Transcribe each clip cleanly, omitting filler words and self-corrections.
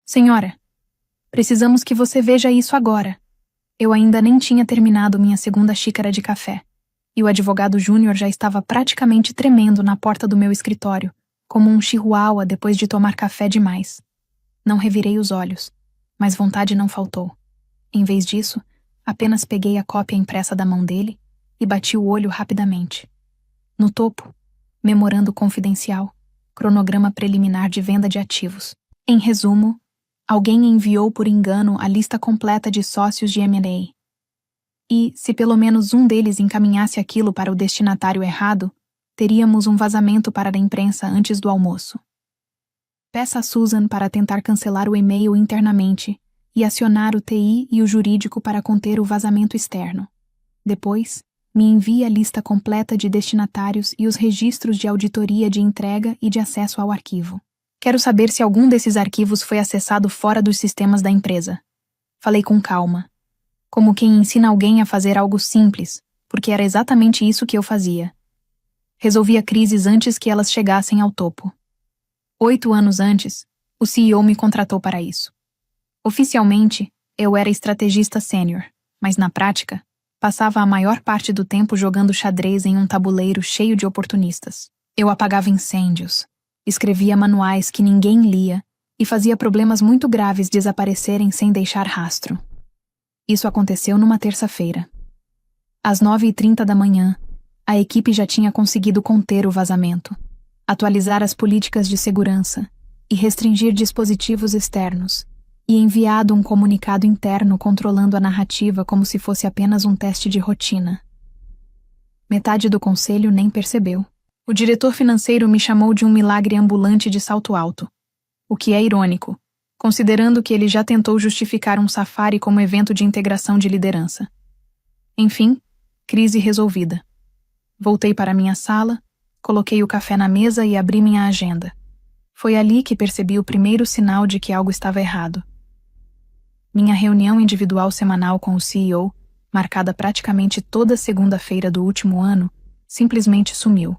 Senhora, precisamos que você veja isso agora. Eu ainda nem tinha terminado minha segunda xícara de café, e o advogado júnior já estava praticamente tremendo na porta do meu escritório, como um chihuahua depois de tomar café demais. Não revirei os olhos, mas vontade não faltou. Em vez disso, apenas peguei a cópia impressa da mão dele e bati o olho rapidamente. No topo, memorando confidencial, cronograma preliminar de venda de ativos. Em resumo, alguém enviou por engano a lista completa de sócios de M&A. E, se pelo menos um deles encaminhasse aquilo para o destinatário errado, teríamos um vazamento para a imprensa antes do almoço. Peça a Susan para tentar cancelar o e-mail internamente e acionar o TI e o jurídico para conter o vazamento externo. Depois, me envie a lista completa de destinatários e os registros de auditoria de entrega e de acesso ao arquivo. Quero saber se algum desses arquivos foi acessado fora dos sistemas da empresa. Falei com calma, como quem ensina alguém a fazer algo simples, porque era exatamente isso que eu fazia. Resolvia crises antes que elas chegassem ao topo. 8 anos antes, o CEO me contratou para isso. Oficialmente, eu era estrategista sênior, mas na prática, passava a maior parte do tempo jogando xadrez em um tabuleiro cheio de oportunistas. Eu apagava incêndios, escrevia manuais que ninguém lia e fazia problemas muito graves desaparecerem sem deixar rastro. Isso aconteceu numa terça-feira. Às 9h30 da manhã, a equipe já tinha conseguido conter o vazamento, atualizar as políticas de segurança e restringir dispositivos externos, e enviado um comunicado interno controlando a narrativa como se fosse apenas um teste de rotina. Metade do conselho nem percebeu. O diretor financeiro me chamou de um milagre ambulante de salto alto, o que é irônico, considerando que ele já tentou justificar um safari como evento de integração de liderança. Enfim, crise resolvida. Voltei para minha sala, coloquei o café na mesa e abri minha agenda. Foi ali que percebi o primeiro sinal de que algo estava errado. Minha reunião individual semanal com o CEO, marcada praticamente toda segunda-feira do último ano, simplesmente sumiu.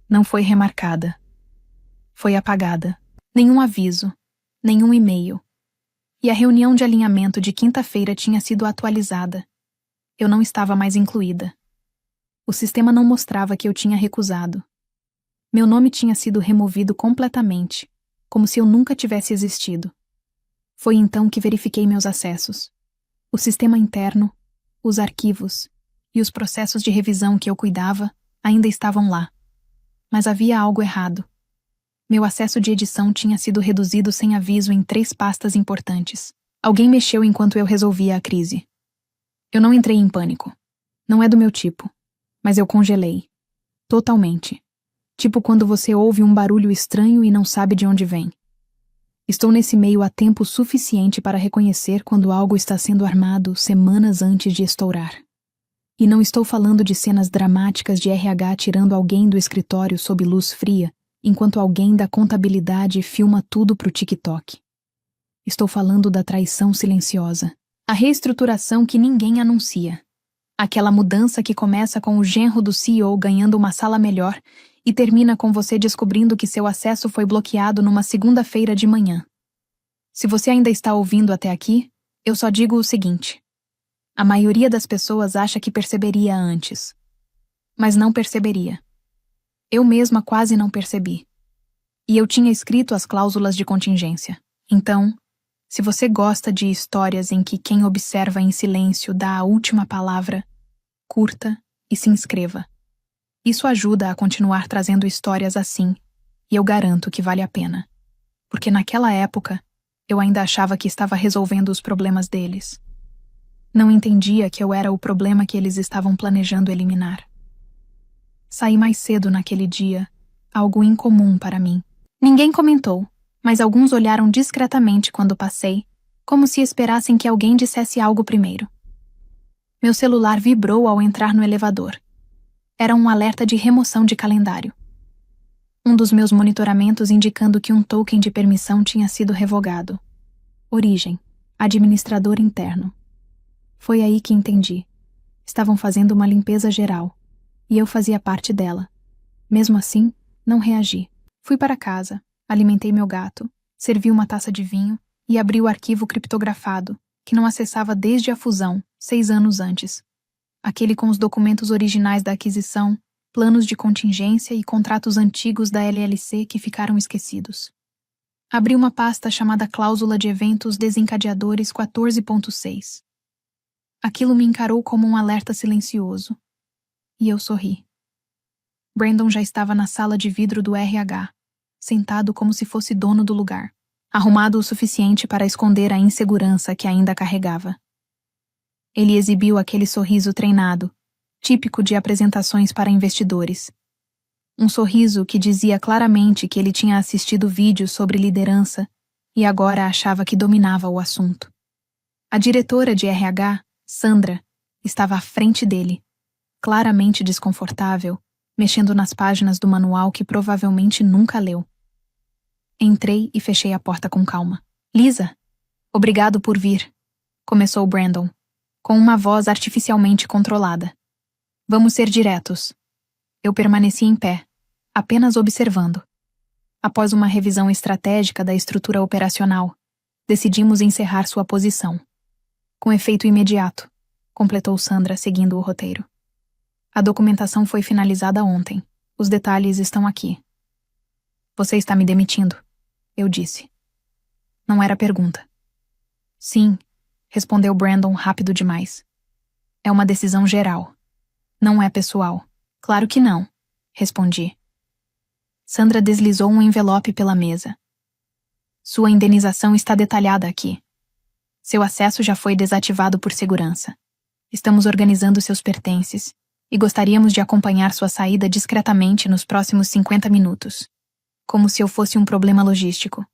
Não foi remarcada. Foi apagada. Nenhum aviso, nenhum e-mail. E a reunião de alinhamento de quinta-feira tinha sido atualizada. Eu não estava mais incluída. O sistema não mostrava que eu tinha recusado. Meu nome tinha sido removido completamente, como se eu nunca tivesse existido. Foi então que verifiquei meus acessos. O sistema interno, os arquivos e os processos de revisão que eu cuidava ainda estavam lá. Mas havia algo errado. Meu acesso de edição tinha sido reduzido sem aviso em 3 pastas importantes. Alguém mexeu enquanto eu resolvia a crise. Eu não entrei em pânico. Não é do meu tipo. Mas eu congelei. Totalmente. Tipo quando você ouve um barulho estranho e não sabe de onde vem. Estou nesse meio há tempo suficiente para reconhecer quando algo está sendo armado semanas antes de estourar. E não estou falando de cenas dramáticas de RH tirando alguém do escritório sob luz fria, enquanto alguém da contabilidade filma tudo pro TikTok. Estou falando da traição silenciosa. A reestruturação que ninguém anuncia. Aquela mudança que começa com o genro do CEO ganhando uma sala melhor e termina com você descobrindo que seu acesso foi bloqueado numa segunda-feira de manhã. Se você ainda está ouvindo até aqui, eu só digo o seguinte. A maioria das pessoas acha que perceberia antes. Mas não perceberia. Eu mesma quase não percebi. E eu tinha escrito as cláusulas de contingência. Então, se você gosta de histórias em que quem observa em silêncio dá a última palavra, curta e se inscreva. Isso ajuda a continuar trazendo histórias assim, e eu garanto que vale a pena. Porque naquela época, eu ainda achava que estava resolvendo os problemas deles. Não entendia que eu era o problema que eles estavam planejando eliminar. Saí mais cedo naquele dia, algo incomum para mim. Ninguém comentou, mas alguns olharam discretamente quando passei, como se esperassem que alguém dissesse algo primeiro. Meu celular vibrou ao entrar no elevador. Era um alerta de remoção de calendário. Um dos meus monitoramentos indicando que um token de permissão tinha sido revogado. Origem: administrador interno. Foi aí que entendi. Estavam fazendo uma limpeza geral, e eu fazia parte dela. Mesmo assim, não reagi. Fui para casa, alimentei meu gato, servi uma taça de vinho e abri o arquivo criptografado, que não acessava desde a fusão, 6 anos antes. Aquele com os documentos originais da aquisição, planos de contingência e contratos antigos da LLC que ficaram esquecidos. Abri uma pasta chamada Cláusula de Eventos Desencadeadores 14.6. Aquilo me encarou como um alerta silencioso. E eu sorri. Brandon já estava na sala de vidro do RH, sentado como se fosse dono do lugar, arrumado o suficiente para esconder a insegurança que ainda carregava. Ele exibiu aquele sorriso treinado, típico de apresentações para investidores. Um sorriso que dizia claramente que ele tinha assistido vídeos sobre liderança e agora achava que dominava o assunto. A diretora de RH, Sandra, estava à frente dele, claramente desconfortável, mexendo nas páginas do manual que provavelmente nunca leu. Entrei e fechei a porta com calma. Lisa, obrigado por vir, começou Brandon, com uma voz artificialmente controlada. Vamos ser diretos. Eu permaneci em pé, apenas observando. Após uma revisão estratégica da estrutura operacional, decidimos encerrar sua posição. Com efeito imediato, completou Sandra seguindo o roteiro. A documentação foi finalizada ontem. Os detalhes estão aqui. Você está me demitindo, eu disse. Não era pergunta. Sim, respondeu Brandon rápido demais. É uma decisão geral. Não é pessoal. Claro que não, respondi. Sandra deslizou um envelope pela mesa. Sua indenização está detalhada aqui. Seu acesso já foi desativado por segurança. Estamos organizando seus pertences e gostaríamos de acompanhar sua saída discretamente nos próximos 50 minutos, como se eu fosse um problema logístico.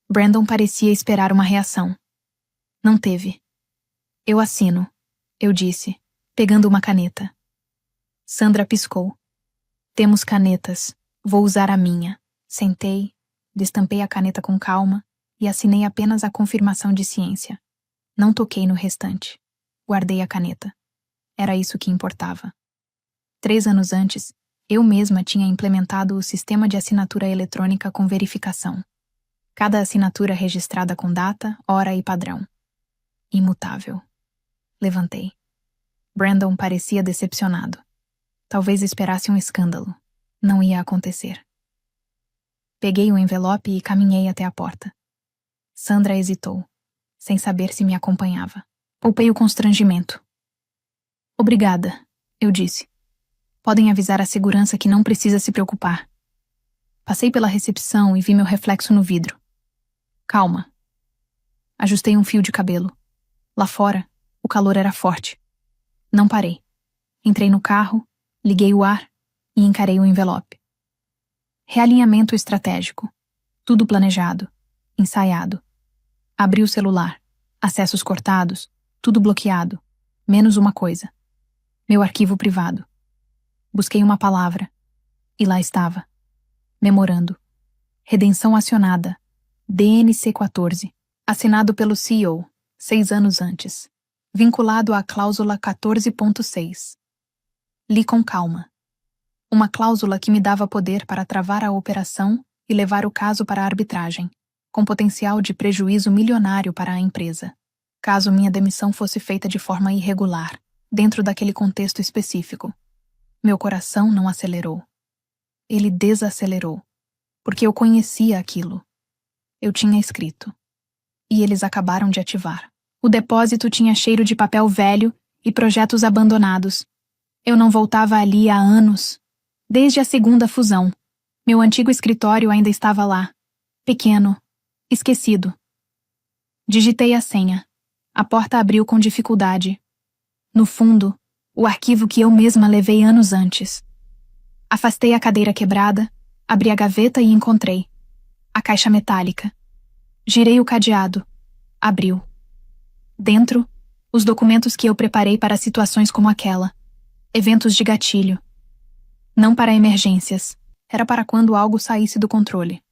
Brandon parecia esperar uma reação. Não teve. Eu assino, eu disse, pegando uma caneta. Sandra piscou. Temos canetas. Vou usar a minha. Sentei, destampei a caneta com calma e assinei apenas a confirmação de ciência. Não toquei no restante. Guardei a caneta. Era isso que importava. 3 anos antes, eu mesma tinha implementado o sistema de assinatura eletrônica com verificação. Cada assinatura registrada com data, hora e padrão. Imutável. Levantei. Brandon parecia decepcionado. Talvez esperasse um escândalo. Não ia acontecer. Peguei o envelope e caminhei até a porta. Sandra hesitou, sem saber se me acompanhava. Poupei o constrangimento. Obrigada, eu disse. Podem avisar a segurança que não precisa se preocupar. Passei pela recepção e vi meu reflexo no vidro. Calma. Ajustei um fio de cabelo. Lá fora, o calor era forte. Não parei. Entrei no carro, liguei o ar e encarei o envelope. Realinhamento estratégico. Tudo planejado, ensaiado. Abri o celular. Acessos cortados, tudo bloqueado. Menos uma coisa. Meu arquivo privado. Busquei uma palavra. E lá estava. Memorando. Redenção acionada. DNC 14. Assinado pelo CEO, 6 anos antes. Vinculado à cláusula 14.6. Li com calma. Uma cláusula que me dava poder para travar a operação e levar o caso para a arbitragem, com potencial de prejuízo milionário para a empresa, caso minha demissão fosse feita de forma irregular, dentro daquele contexto específico. Meu coração não acelerou. Ele desacelerou, porque eu conhecia aquilo. Eu tinha escrito. E eles acabaram de ativar. O depósito tinha cheiro de papel velho e projetos abandonados. Eu não voltava ali há anos. Desde a segunda fusão. Meu antigo escritório ainda estava lá. Pequeno. Esquecido. Digitei a senha. A porta abriu com dificuldade. No fundo, o arquivo que eu mesma levei anos antes. Afastei a cadeira quebrada, abri a gaveta e encontrei a caixa metálica. Girei o cadeado. Abriu. Dentro, os documentos que eu preparei para situações como aquela. Eventos de gatilho. Não para emergências. Era para quando algo saísse do controle.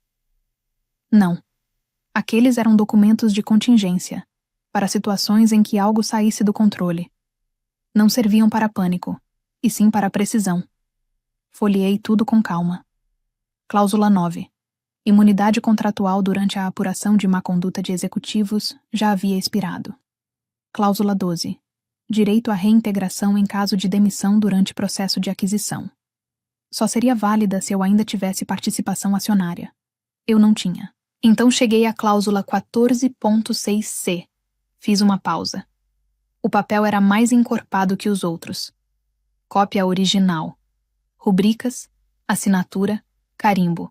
Não. Aqueles eram documentos de contingência, para situações em que algo saísse do controle. Não serviam para pânico, e sim para precisão. Folheei tudo com calma. Cláusula 9. Imunidade contratual durante a apuração de má conduta de executivos já havia expirado. Cláusula 12. Direito à reintegração em caso de demissão durante processo de aquisição. Só seria válida se eu ainda tivesse participação acionária. Eu não tinha. Então cheguei à cláusula 14.6c. Fiz uma pausa. O papel era mais encorpado que os outros. Cópia original. Rubricas, assinatura, carimbo.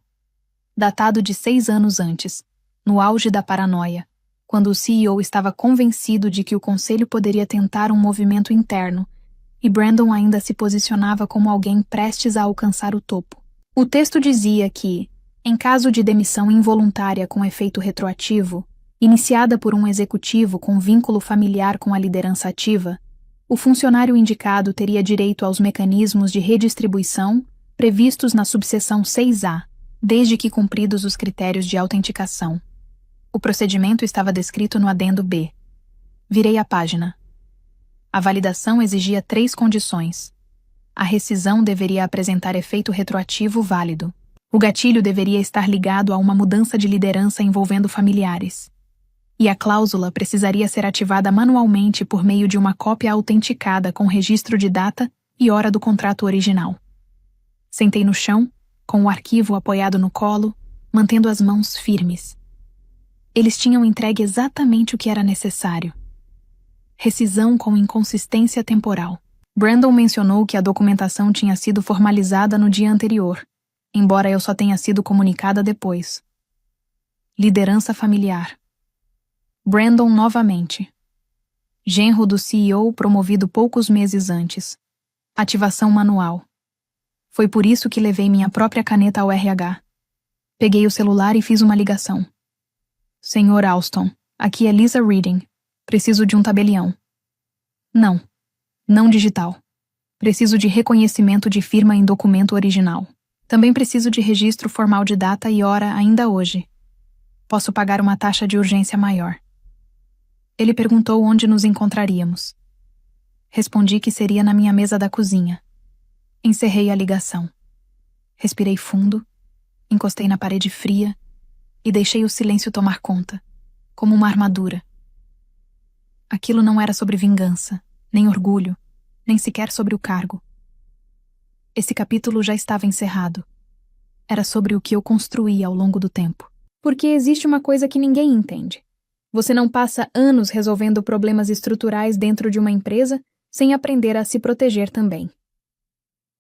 Datado de 6 anos antes, no auge da paranoia, quando o CEO estava convencido de que o conselho poderia tentar um movimento interno, e Brandon ainda se posicionava como alguém prestes a alcançar o topo. O texto dizia que, em caso de demissão involuntária com efeito retroativo, iniciada por um executivo com vínculo familiar com a liderança ativa, o funcionário indicado teria direito aos mecanismos de redistribuição previstos na subseção 6A, desde que cumpridos os critérios de autenticação. O procedimento estava descrito no adendo B. Virei a página. A validação exigia 3 condições. A rescisão deveria apresentar efeito retroativo válido. O gatilho deveria estar ligado a uma mudança de liderança envolvendo familiares. E a cláusula precisaria ser ativada manualmente por meio de uma cópia autenticada com registro de data e hora do contrato original. Sentei no chão, com o arquivo apoiado no colo, mantendo as mãos firmes. Eles tinham entregue exatamente o que era necessário. Rescisão com inconsistência temporal. Brandon mencionou que a documentação tinha sido formalizada no dia anterior, embora eu só tenha sido comunicada depois. Liderança familiar. Brandon novamente. Genro do CEO promovido poucos meses antes. Ativação manual. Foi por isso que levei minha própria caneta ao RH. Peguei o celular e fiz uma ligação. Senhor Alston, aqui é Lisa Reading. Preciso de um tabelião. Não digital. Preciso de reconhecimento de firma em documento original. Também preciso de registro formal de data e hora ainda hoje. Posso pagar uma taxa de urgência maior. Ele perguntou onde nos encontraríamos. Respondi que seria na minha mesa da cozinha. Encerrei a ligação. Respirei fundo, encostei na parede fria e deixei o silêncio tomar conta, como uma armadura. Aquilo não era sobre vingança, nem orgulho, nem sequer sobre o cargo. Esse capítulo já estava encerrado. Era sobre o que eu construí ao longo do tempo. Porque existe uma coisa que ninguém entende. Você não passa anos resolvendo problemas estruturais dentro de uma empresa sem aprender a se proteger também.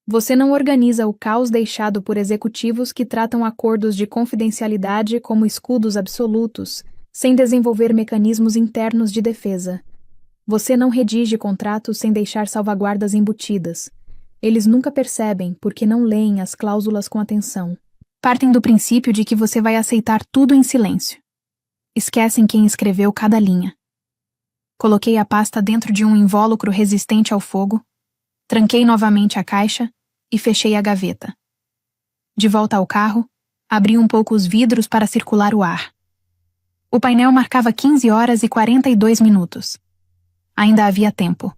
Você não organiza o caos deixado por executivos que tratam acordos de confidencialidade como escudos absolutos, sem desenvolver mecanismos internos de defesa. Você não redige contratos sem deixar salvaguardas embutidas. Eles nunca percebem porque não leem as cláusulas com atenção. Partem do princípio de que você vai aceitar tudo em silêncio. Esquecem quem escreveu cada linha. Coloquei a pasta dentro de um invólucro resistente ao fogo, tranquei novamente a caixa e fechei a gaveta. De volta ao carro, abri um pouco os vidros para circular o ar. O painel marcava 15 horas e 42 minutos. Ainda havia tempo.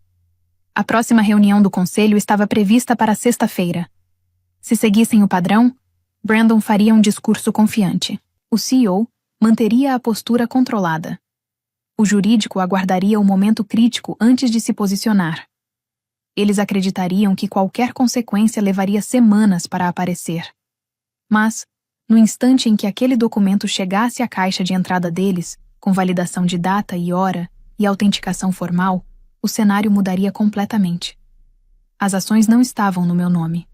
A próxima reunião do conselho estava prevista para sexta-feira. Se seguissem o padrão, Brandon faria um discurso confiante. O CEO manteria a postura controlada. O jurídico aguardaria o momento crítico antes de se posicionar. Eles acreditariam que qualquer consequência levaria semanas para aparecer. Mas, no instante em que aquele documento chegasse à caixa de entrada deles, com validação de data e hora e autenticação formal, o cenário mudaria completamente. As ações não estavam no meu nome.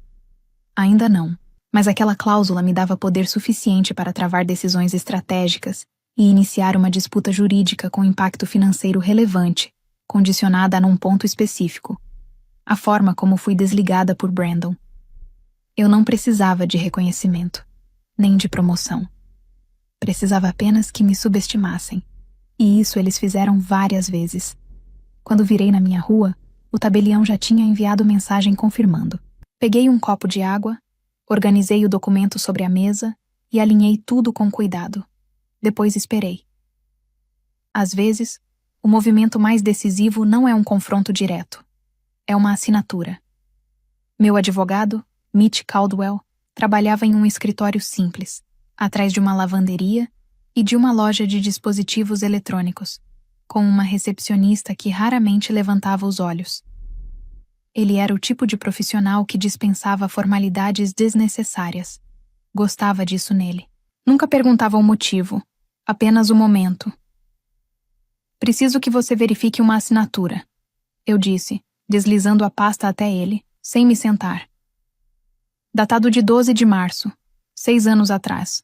Ainda não, mas aquela cláusula me dava poder suficiente para travar decisões estratégicas e iniciar uma disputa jurídica com impacto financeiro relevante, condicionada a num ponto específico: a forma como fui desligada por Brandon. Eu não precisava de reconhecimento, nem de promoção. Precisava apenas que me subestimassem, e isso eles fizeram várias vezes. Quando virei na minha rua, o tabelião já tinha enviado mensagem confirmando. Peguei um copo de água, organizei o documento sobre a mesa e alinhei tudo com cuidado. Depois esperei. Às vezes, o movimento mais decisivo não é um confronto direto. É uma assinatura. Meu advogado, Mitch Caldwell, trabalhava em um escritório simples, atrás de uma lavanderia e de uma loja de dispositivos eletrônicos, com uma recepcionista que raramente levantava os olhos. Ele era o tipo de profissional que dispensava formalidades desnecessárias. Gostava disso nele. Nunca perguntava o motivo, apenas o momento. Preciso que você verifique uma assinatura, eu disse, deslizando a pasta até ele, sem me sentar. Datado de 12 de março, 6 anos atrás.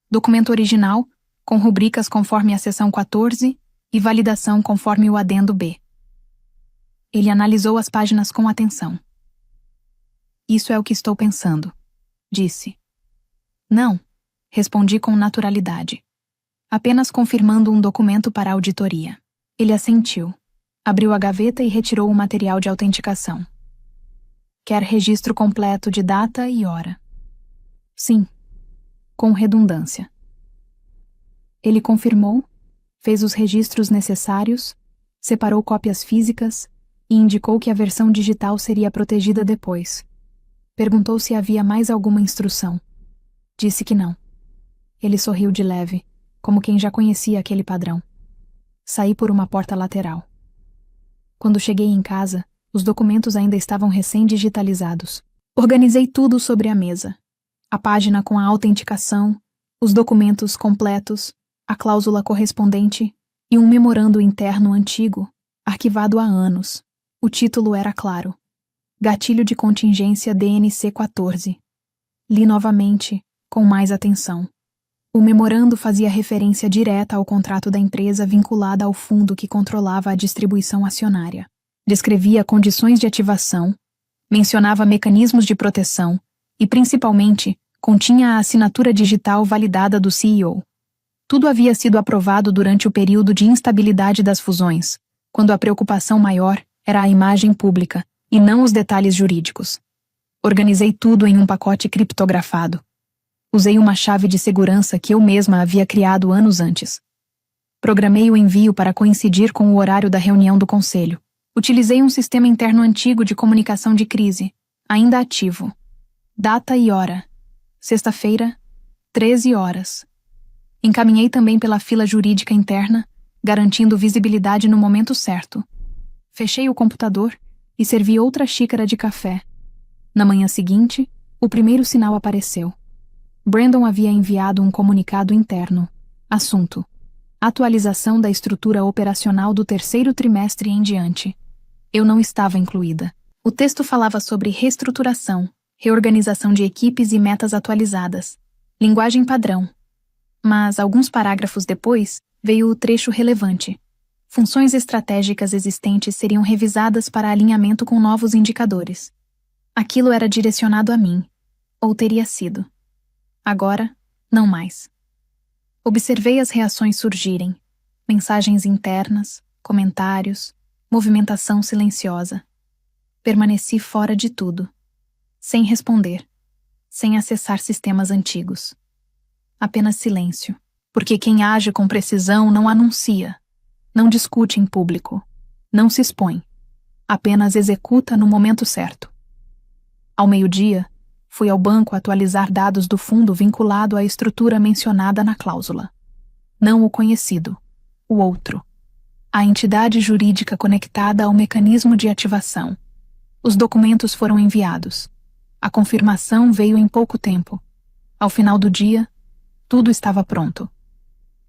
Documento original, com rubricas conforme a seção 14 e validação conforme o adendo B. Ele analisou as páginas com atenção. Isso é o que estou pensando, disse. Não, respondi com naturalidade. Apenas confirmando um documento para a auditoria. Ele assentiu, abriu a gaveta e retirou o material de autenticação. Quer registro completo de data e hora? Sim, com redundância. Ele confirmou, fez os registros necessários, separou cópias físicas e indicou que a versão digital seria protegida depois. Perguntou se havia mais alguma instrução. Disse que não. Ele sorriu de leve, como quem já conhecia aquele padrão. Saí por uma porta lateral. Quando cheguei em casa, os documentos ainda estavam recém-digitalizados. Organizei tudo sobre a mesa. A página com a autenticação, os documentos completos, a cláusula correspondente e um memorando interno antigo, arquivado há anos. O título era claro. Gatilho de contingência DNC 14. Li novamente, com mais atenção. O memorando fazia referência direta ao contrato da empresa vinculada ao fundo que controlava a distribuição acionária. Descrevia condições de ativação, mencionava mecanismos de proteção e, principalmente, continha a assinatura digital validada do CEO. Tudo havia sido aprovado durante o período de instabilidade das fusões, quando a preocupação maior era a imagem pública e não os detalhes jurídicos. Organizei tudo em um pacote criptografado. Usei uma chave de segurança que eu mesma havia criado anos antes. Programei o envio para coincidir com o horário da reunião do conselho. Utilizei um sistema interno antigo de comunicação de crise, ainda ativo. Data e hora. Sexta-feira, 13 horas. Encaminhei também pela fila jurídica interna, garantindo visibilidade no momento certo. Fechei o computador e servi outra xícara de café. Na manhã seguinte, o primeiro sinal apareceu. Brandon havia enviado um comunicado interno. Assunto: atualização da estrutura operacional do terceiro trimestre em diante. Eu não estava incluída. O texto falava sobre reestruturação, reorganização de equipes e metas atualizadas. Linguagem padrão. Mas, alguns parágrafos depois, veio o trecho relevante. Funções estratégicas existentes seriam revisadas para alinhamento com novos indicadores. Aquilo era direcionado a mim. Ou teria sido. Agora, não mais. Observei as reações surgirem. Mensagens internas, comentários, movimentação silenciosa. Permaneci fora de tudo. Sem responder. Sem acessar sistemas antigos. Apenas silêncio. Porque quem age com precisão não anuncia. Não discute em público. Não se expõe. Apenas executa no momento certo. Ao meio-dia, fui ao banco atualizar dados do fundo vinculado à estrutura mencionada na cláusula. Não o conhecido, o outro. A entidade jurídica conectada ao mecanismo de ativação. Os documentos foram enviados. A confirmação veio em pouco tempo. Ao final do dia, tudo estava pronto.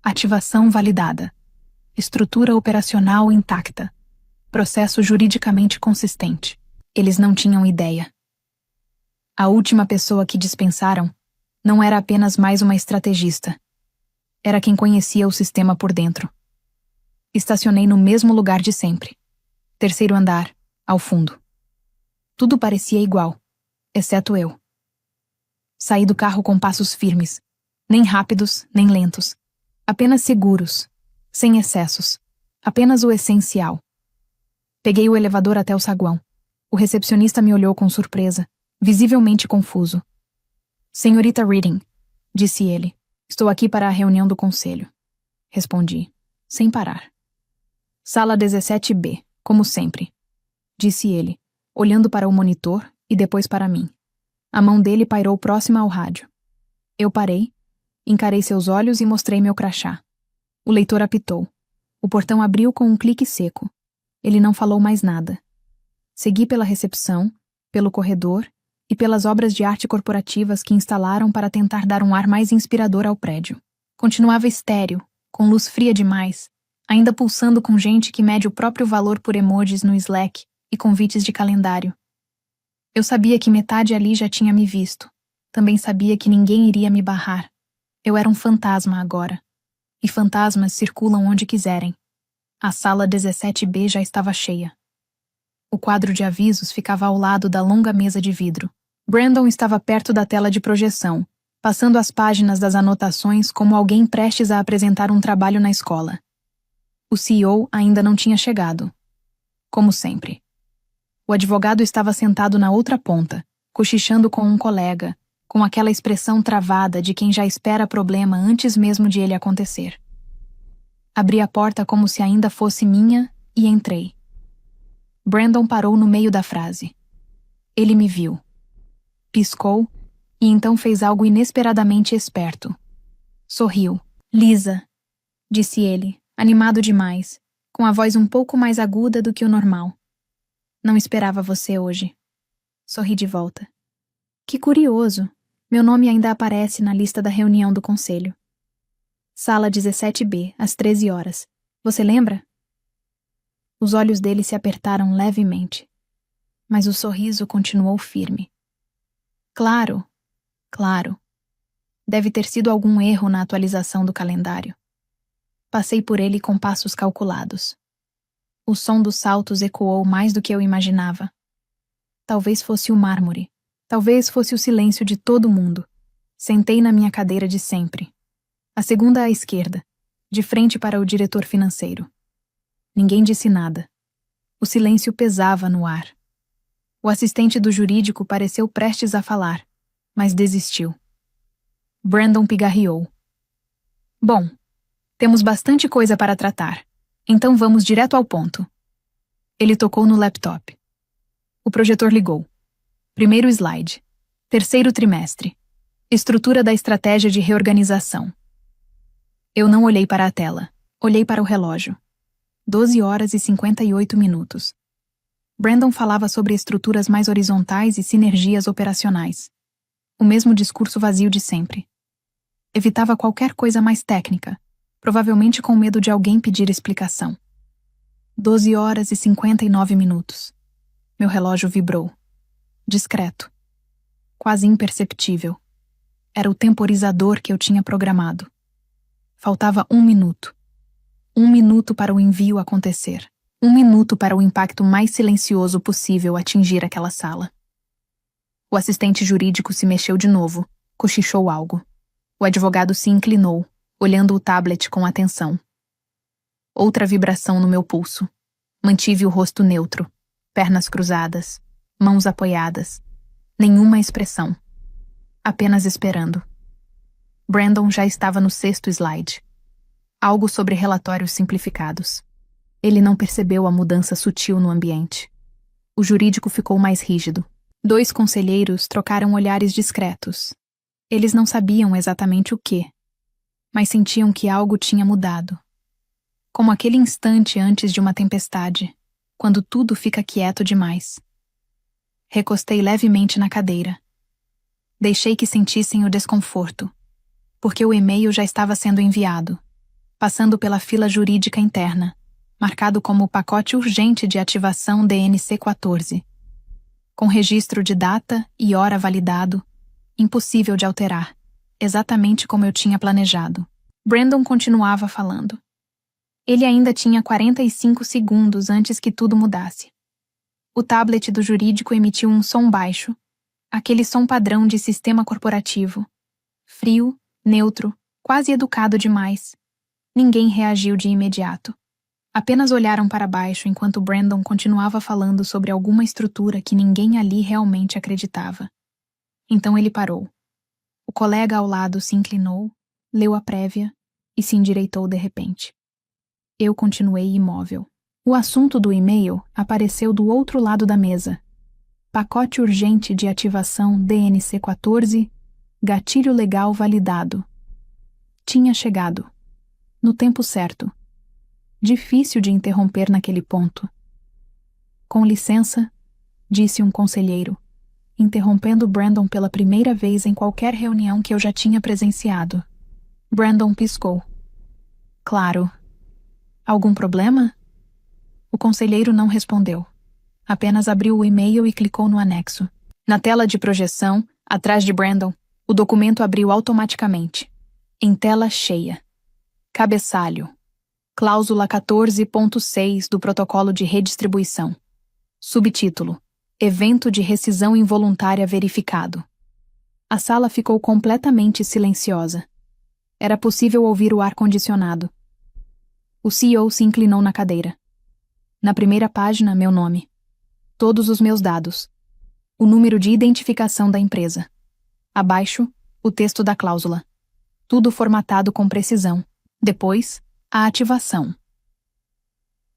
Ativação validada. Estrutura operacional intacta. Processo juridicamente consistente. Eles não tinham ideia. A última pessoa que dispensaram não era apenas mais uma estrategista. Era quem conhecia o sistema por dentro. Estacionei no mesmo lugar de sempre. Terceiro andar, ao fundo. Tudo parecia igual, exceto eu. Saí do carro com passos firmes, nem rápidos, nem lentos. Apenas seguros, sem excessos. Apenas o essencial. Peguei o elevador até o saguão. O recepcionista me olhou com surpresa, visivelmente confuso. Senhorita Reading, disse ele. Estou aqui para a reunião do conselho. Respondi, sem parar. Sala 17B, como sempre, disse ele, olhando para o monitor e depois para mim. A mão dele pairou próxima ao rádio. Eu parei, encarei seus olhos e mostrei meu crachá. O leitor apitou. O portão abriu com um clique seco. Ele não falou mais nada. Segui pela recepção, pelo corredor e pelas obras de arte corporativas que instalaram para tentar dar um ar mais inspirador ao prédio. Continuava estéril, com luz fria demais, ainda pulsando com gente que mede o próprio valor por emojis no Slack e convites de calendário. Eu sabia que metade ali já tinha me visto. Também sabia que ninguém iria me barrar. Eu era um fantasma agora. E fantasmas circulam onde quiserem. A sala 17B já estava cheia. O quadro de avisos ficava ao lado da longa mesa de vidro. Brandon estava perto da tela de projeção, passando as páginas das anotações como alguém prestes a apresentar um trabalho na escola. O CEO ainda não tinha chegado. Como sempre. O advogado estava sentado na outra ponta, cochichando com um colega, com aquela expressão travada de quem já espera problema antes mesmo de ele acontecer. Abri a porta como se ainda fosse minha e entrei. Brandon parou no meio da frase. Ele me viu. Piscou e então fez algo inesperadamente esperto. Sorriu. Lisa, disse ele, animado demais, com a voz um pouco mais aguda do que o normal. Não esperava você hoje. Sorri de volta. Que curioso. Meu nome ainda aparece na lista da reunião do conselho. Sala 17B, às 13 horas. Você lembra? Os olhos dele se apertaram levemente, mas o sorriso continuou firme. Claro, claro. Deve ter sido algum erro na atualização do calendário. Passei por ele com passos calculados. O som dos saltos ecoou mais do que eu imaginava. Talvez fosse o mármore. Talvez fosse o silêncio de todo mundo. Sentei na minha cadeira de sempre. A segunda à esquerda, de frente para o diretor financeiro. Ninguém disse nada. O silêncio pesava no ar. O assistente do jurídico pareceu prestes a falar, mas desistiu. Brandon pigarreou. Bom, temos bastante coisa para tratar, então vamos direto ao ponto. Ele tocou no laptop. O projetor ligou. Primeiro slide. Terceiro trimestre. Estrutura da estratégia de reorganização. Eu não olhei para a tela. Olhei para o relógio. 12 horas e 58 minutos. Brandon falava sobre estruturas mais horizontais e sinergias operacionais. O mesmo discurso vazio de sempre. Evitava qualquer coisa mais técnica, provavelmente com medo de alguém pedir explicação. 12 horas e 59 minutos. Meu relógio vibrou. Discreto. Quase imperceptível. Era o temporizador que eu tinha programado. Faltava 1 minuto. 1 minuto para o envio acontecer. 1 minuto para o impacto mais silencioso possível atingir aquela sala. O assistente jurídico se mexeu de novo, cochichou algo. O advogado se inclinou, olhando o tablet com atenção. Outra vibração no meu pulso. Mantive o rosto neutro, pernas cruzadas, mãos apoiadas. Nenhuma expressão. Apenas esperando. Brandon já estava no 6º slide. Algo sobre relatórios simplificados. Ele não percebeu a mudança sutil no ambiente. O jurídico ficou mais rígido. 2 conselheiros trocaram olhares discretos. Eles não sabiam exatamente o quê, mas sentiam que algo tinha mudado. Como aquele instante antes de uma tempestade, quando tudo fica quieto demais. Recostei levemente na cadeira. Deixei que sentissem o desconforto, porque o e-mail já estava sendo enviado, passando pela fila jurídica interna, marcado como pacote urgente de ativação DNC 14. Com registro de data e hora validado, impossível de alterar, exatamente como eu tinha planejado. Brandon continuava falando. Ele ainda tinha 45 segundos antes que tudo mudasse. O tablet do jurídico emitiu um som baixo, aquele som padrão de sistema corporativo. Frio, neutro, quase educado demais. Ninguém reagiu de imediato. Apenas olharam para baixo enquanto Brandon continuava falando sobre alguma estrutura que ninguém ali realmente acreditava. Então ele parou. O colega ao lado se inclinou, leu a prévia e se endireitou de repente. Eu continuei imóvel. O assunto do e-mail apareceu do outro lado da mesa. Pacote urgente de ativação DNC 14, Gatilho legal validado. Tinha chegado. No tempo certo. Difícil de interromper naquele ponto. Com licença, disse um conselheiro, interrompendo Brandon pela primeira vez em qualquer reunião que eu já tinha presenciado. Brandon piscou. Claro. Algum problema? O conselheiro não respondeu. Apenas abriu o e-mail e clicou no anexo. Na tela de projeção, atrás de Brandon, o documento abriu automaticamente. Em tela cheia. Cabeçalho. Cláusula 14.6 do Protocolo de Redistribuição. Subtítulo: Evento de rescisão involuntária verificado. A sala ficou completamente silenciosa. Era possível ouvir o ar-condicionado. O CEO se inclinou na cadeira. Na primeira página, meu nome. Todos os meus dados. O número de identificação da empresa. Abaixo, o texto da cláusula. Tudo formatado com precisão. Depois, a ativação.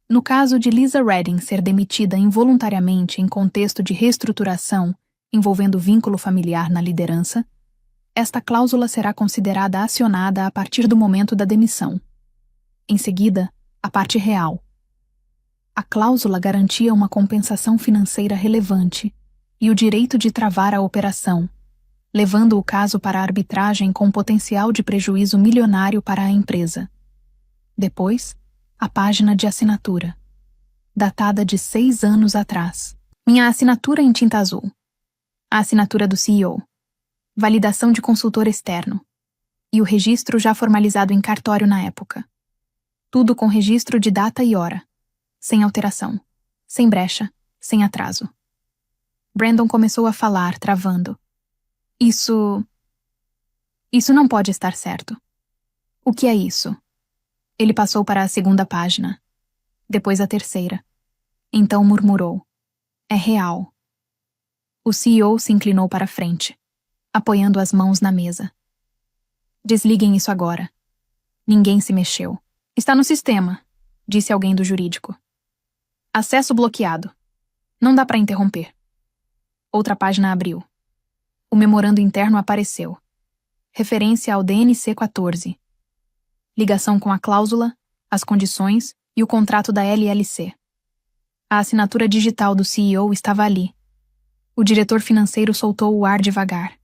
No caso de Lisa Redding ser demitida involuntariamente em contexto de reestruturação envolvendo vínculo familiar na liderança, esta cláusula será considerada acionada a partir do momento da demissão. Em seguida, a parte real. A cláusula garantia uma compensação financeira relevante e o direito de travar a operação, levando o caso para a arbitragem com potencial de prejuízo milionário para a empresa. Depois, a página de assinatura, datada de 6 anos atrás. Minha assinatura em tinta azul. A assinatura do CEO. Validação de consultor externo. E o registro já formalizado em cartório na época. Tudo com registro de data e hora. Sem alteração. Sem brecha. Sem atraso. Brandon começou a falar, travando. Isso não pode estar certo. O que é isso? Ele passou para a segunda página. Depois a terceira. Então murmurou. É real. O CEO se inclinou para a frente, apoiando as mãos na mesa. Desliguem isso agora. Ninguém se mexeu. Está no sistema, disse alguém do jurídico. Acesso bloqueado. Não dá para interromper. Outra página abriu. O memorando interno apareceu. Referência ao DNC 14. Ligação com a cláusula, as condições e o contrato da LLC. A assinatura digital do CEO estava ali. O diretor financeiro soltou o ar devagar.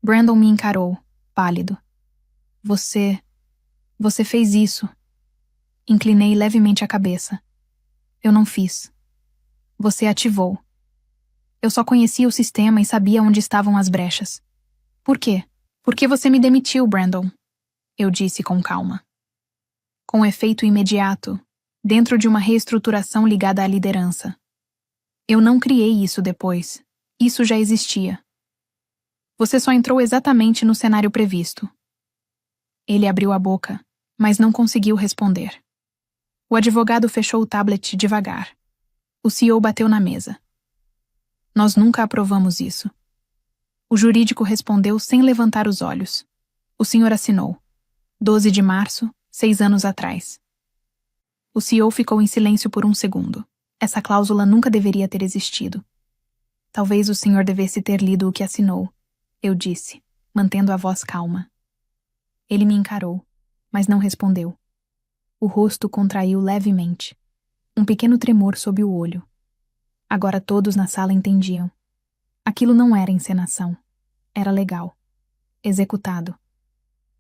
Brandon me encarou, pálido. Você fez isso. Inclinei levemente a cabeça. Eu não fiz. Você ativou. Eu só conhecia o sistema e sabia onde estavam as brechas. Por quê? Porque você me demitiu, Brandon. Eu disse com calma. Com efeito imediato, dentro de uma reestruturação ligada à liderança. Eu não criei isso depois. Isso já existia. Você só entrou exatamente no cenário previsto. Ele abriu a boca, mas não conseguiu responder. O advogado fechou o tablet devagar. O CEO bateu na mesa. Nós nunca aprovamos isso. O jurídico respondeu sem levantar os olhos. O senhor assinou. 12 de março, 6 anos atrás. O CEO ficou em silêncio por um segundo. Essa cláusula nunca deveria ter existido. Talvez o senhor devesse ter lido o que assinou, eu disse, mantendo a voz calma. Ele me encarou, mas não respondeu. O rosto contraiu levemente. Um pequeno tremor sob o olho. Agora todos na sala entendiam. Aquilo não era encenação. Era legal. Executado.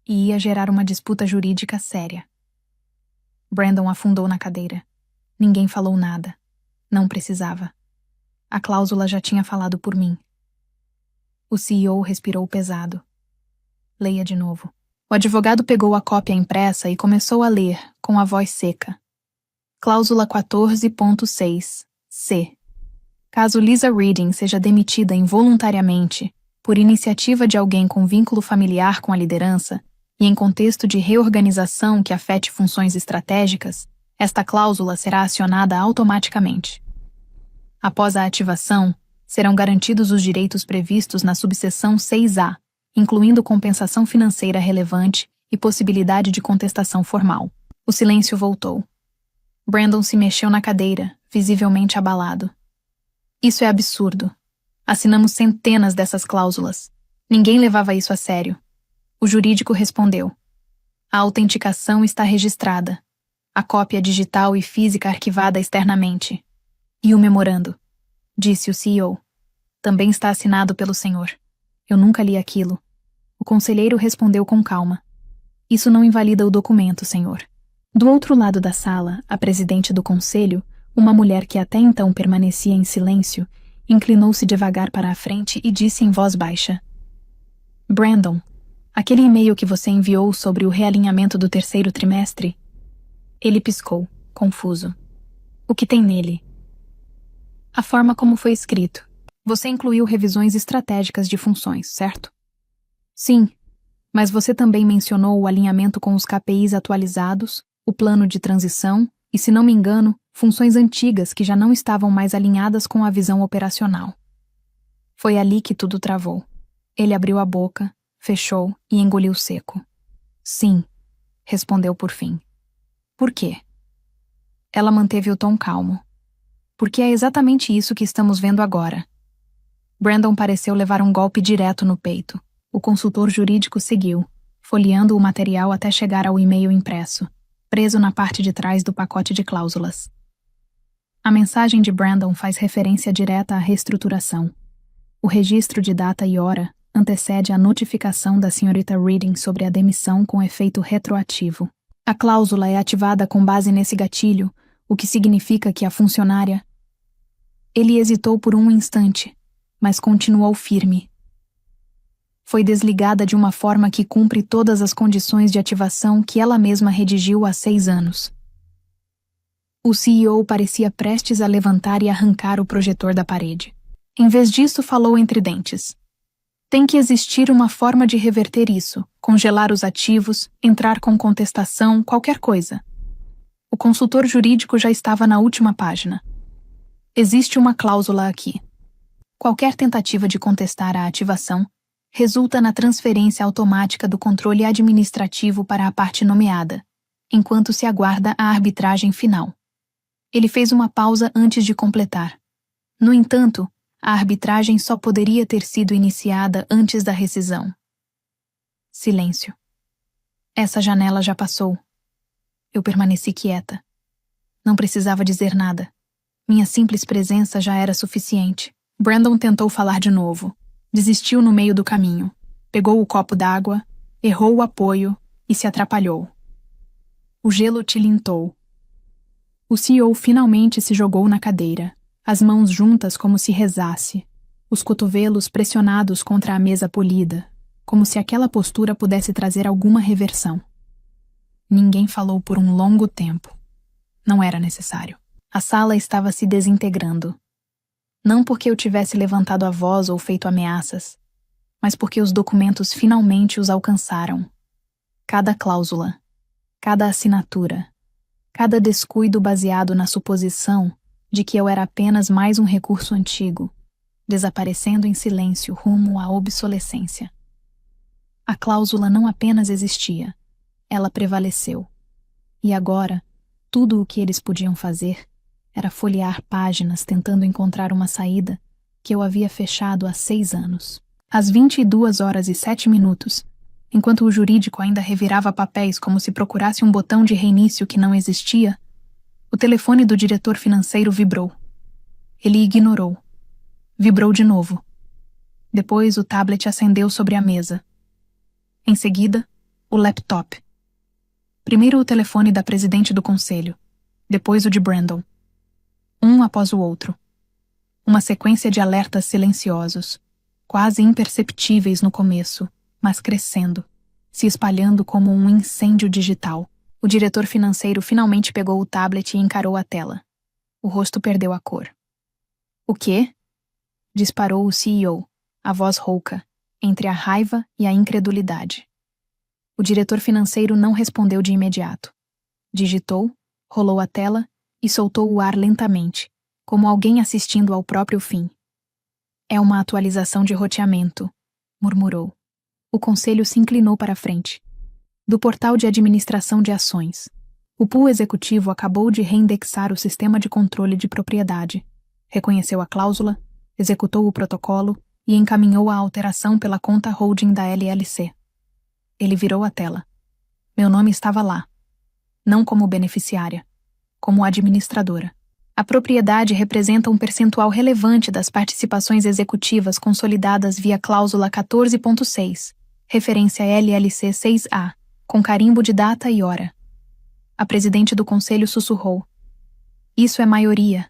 E ia gerar uma disputa jurídica séria. Brandon afundou na cadeira. Ninguém falou nada. Não precisava. A cláusula já tinha falado por mim. O CEO respirou pesado. Leia de novo. O advogado pegou a cópia impressa e começou a ler, com a voz seca. Cláusula 14.6. C. Caso Lisa Redding seja demitida involuntariamente, por iniciativa de alguém com vínculo familiar com a liderança, e em contexto de reorganização que afete funções estratégicas, esta cláusula será acionada automaticamente. Após a ativação, serão garantidos os direitos previstos na subseção 6A, incluindo compensação financeira relevante e possibilidade de contestação formal. O silêncio voltou. Brandon se mexeu na cadeira, visivelmente abalado. Isso é absurdo. Assinamos centenas dessas cláusulas. Ninguém levava isso a sério. O jurídico respondeu. A autenticação está registrada. A cópia digital e física arquivada externamente. E o memorando, disse o CEO. Também está assinado pelo senhor. Eu nunca li aquilo. O conselheiro respondeu com calma. Isso não invalida o documento, senhor. Do outro lado da sala, a presidente do conselho, uma mulher que até então permanecia em silêncio, inclinou-se devagar para a frente e disse em voz baixa. Brandon, aquele e-mail que você enviou sobre o realinhamento do terceiro trimestre? Ele piscou, confuso. O que tem nele? A forma como foi escrito. Você incluiu revisões estratégicas de funções, certo? Sim, mas você também mencionou o alinhamento com os KPIs atualizados, o plano de transição e, se não me engano, funções antigas que já não estavam mais alinhadas com a visão operacional. Foi ali que tudo travou. Ele abriu a boca, fechou e engoliu seco. Sim, respondeu por fim. Por quê? Ela manteve o tom calmo. Porque é exatamente isso que estamos vendo agora. Brandon pareceu levar um golpe direto no peito. O consultor jurídico seguiu, folheando o material até chegar ao e-mail impresso, preso na parte de trás do pacote de cláusulas. A mensagem de Brandon faz referência direta à reestruturação. O registro de data e hora antecede a notificação da senhorita Reading sobre a demissão com efeito retroativo. A cláusula é ativada com base nesse gatilho, o que significa que a funcionária... Ele hesitou por um instante, mas continuou firme. Foi desligada de uma forma que cumpre todas as condições de ativação que ela mesma redigiu há 6 anos. O CEO parecia prestes a levantar e arrancar o projetor da parede. Em vez disso, falou entre dentes. Tem que existir uma forma de reverter isso, congelar os ativos, entrar com contestação, qualquer coisa. O consultor jurídico já estava na última página. Existe uma cláusula aqui. Qualquer tentativa de contestar a ativação resulta na transferência automática do controle administrativo para a parte nomeada, enquanto se aguarda a arbitragem final. Ele fez uma pausa antes de completar. No entanto, a arbitragem só poderia ter sido iniciada antes da rescisão. Silêncio. Essa janela já passou. Eu permaneci quieta. Não precisava dizer nada. Minha simples presença já era suficiente. Brandon tentou falar de novo. Desistiu no meio do caminho. Pegou o copo d'água, errou o apoio e se atrapalhou. O gelo tilintou. O CEO finalmente se jogou na cadeira, as mãos juntas como se rezasse, os cotovelos pressionados contra a mesa polida, como se aquela postura pudesse trazer alguma reversão. Ninguém falou por um longo tempo. Não era necessário. A sala estava se desintegrando. Não porque eu tivesse levantado a voz ou feito ameaças, mas porque os documentos finalmente os alcançaram. Cada cláusula, cada assinatura, cada descuido baseado na suposição de que eu era apenas mais um recurso antigo, desaparecendo em silêncio rumo à obsolescência. A cláusula não apenas existia, ela prevaleceu. E agora, tudo o que eles podiam fazer era folhear páginas tentando encontrar uma saída que eu havia fechado há 6 anos. Às 22h07, enquanto o jurídico ainda revirava papéis como se procurasse um botão de reinício que não existia, o telefone do diretor financeiro vibrou. Ele ignorou. Vibrou de novo. Depois o tablet acendeu sobre a mesa. Em seguida, o laptop. Primeiro o telefone da presidente do conselho, depois o de Brandon. Um após o outro. Uma sequência de alertas silenciosos, quase imperceptíveis no começo, mas crescendo, se espalhando como um incêndio digital. O diretor financeiro finalmente pegou o tablet e encarou a tela. O rosto perdeu a cor. O quê? Disparou o CEO, a voz rouca, entre a raiva e a incredulidade. O diretor financeiro não respondeu de imediato. Digitou, rolou a tela e soltou o ar lentamente, como alguém assistindo ao próprio fim. É uma atualização de roteamento, murmurou. O conselho se inclinou para a frente. Do portal de administração de ações. O pool executivo acabou de reindexar o sistema de controle de propriedade. Reconheceu a cláusula, executou o protocolo e encaminhou a alteração pela conta holding da LLC. Ele virou a tela. Meu nome estava lá. Não como beneficiária, como administradora. A propriedade representa um percentual relevante das participações executivas consolidadas via cláusula 14.6, referência LLC 6A, com carimbo de data e hora. A presidente do conselho sussurrou. Isso é maioria.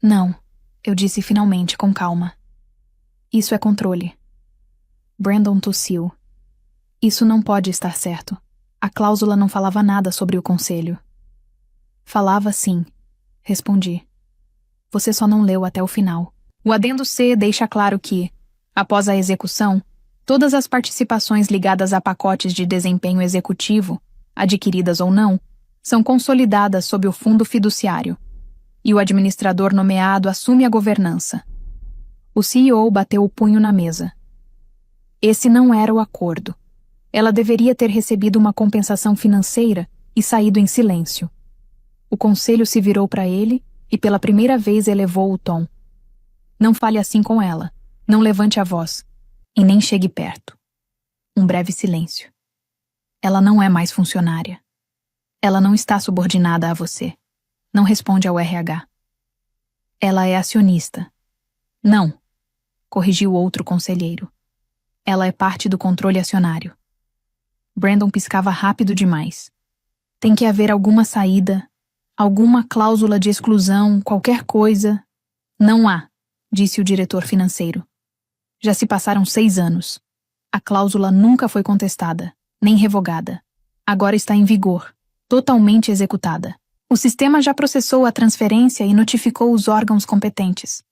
Não, eu disse finalmente com calma. Isso é controle. Brandon tossiu. Isso não pode estar certo. A cláusula não falava nada sobre o conselho. Falava sim, respondi. Você só não leu até o final. O adendo C deixa claro que, após a execução, todas as participações ligadas a pacotes de desempenho executivo, adquiridas ou não, são consolidadas sob o fundo fiduciário, e o administrador nomeado assume a governança. O CEO bateu o punho na mesa. Esse não era o acordo. Ela deveria ter recebido uma compensação financeira e saído em silêncio. O conselho se virou para ele e pela primeira vez elevou o tom. Não fale assim com ela. Não levante a voz. E nem chegue perto. Um breve silêncio. Ela não é mais funcionária. Ela não está subordinada a você. Não responde ao RH. Ela é acionista. Não, corrigiu outro conselheiro. Ela é parte do controle acionário. Brandon piscava rápido demais. Tem que haver alguma saída, alguma cláusula de exclusão, qualquer coisa. Não há, disse o diretor financeiro. Já se passaram 6 anos. A cláusula nunca foi contestada, nem revogada. Agora está em vigor, totalmente executada. O sistema já processou a transferência e notificou os órgãos competentes.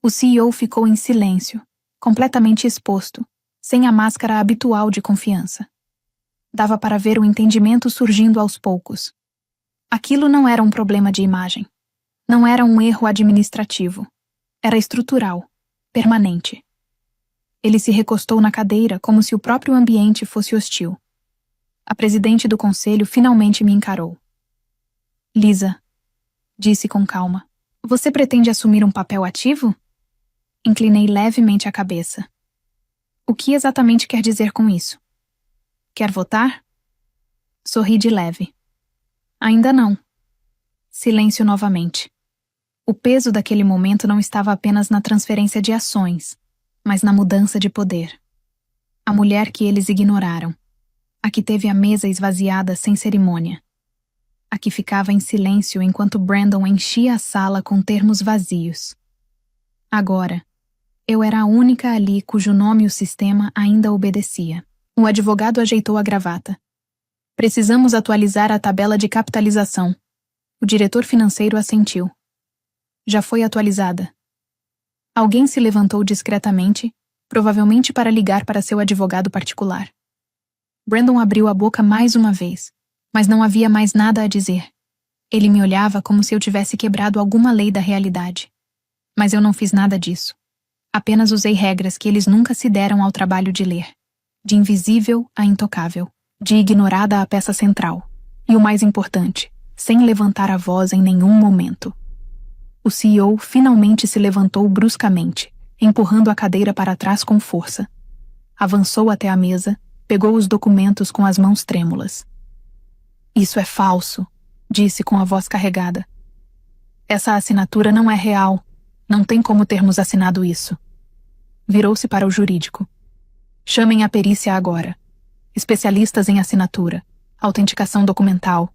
O CEO ficou em silêncio, completamente exposto, sem a máscara habitual de confiança. Dava para ver o entendimento surgindo aos poucos. Aquilo não era um problema de imagem. Não era um erro administrativo. Era estrutural, permanente. Ele se recostou na cadeira como se o próprio ambiente fosse hostil. A presidente do conselho finalmente me encarou. Lisa, disse com calma, você pretende assumir um papel ativo? Inclinei levemente a cabeça. O que exatamente quer dizer com isso? Quer votar? Sorri de leve. Ainda não. Silêncio novamente. O peso daquele momento não estava apenas na transferência de ações, mas na mudança de poder. A mulher que eles ignoraram. A que teve a mesa esvaziada sem cerimônia. A que ficava em silêncio enquanto Brandon enchia a sala com termos vazios. Agora, eu era a única ali cujo nome o sistema ainda obedecia. O advogado ajeitou a gravata. Precisamos atualizar a tabela de capitalização. O diretor financeiro assentiu. Já foi atualizada. Alguém se levantou discretamente, provavelmente para ligar para seu advogado particular. Brandon abriu a boca mais uma vez, mas não havia mais nada a dizer. Ele me olhava como se eu tivesse quebrado alguma lei da realidade. Mas eu não fiz nada disso. Apenas usei regras que eles nunca se deram ao trabalho de ler. De invisível a intocável, de ignorada a peça central, e o mais importante, sem levantar a voz em nenhum momento. O CEO finalmente se levantou bruscamente, empurrando a cadeira para trás com força. Avançou até a mesa, pegou os documentos com as mãos trêmulas. Isso é falso, disse com a voz carregada. Essa assinatura não é real. Não tem como termos assinado isso. Virou-se para o jurídico. Chamem a perícia agora. Especialistas em assinatura, autenticação documental.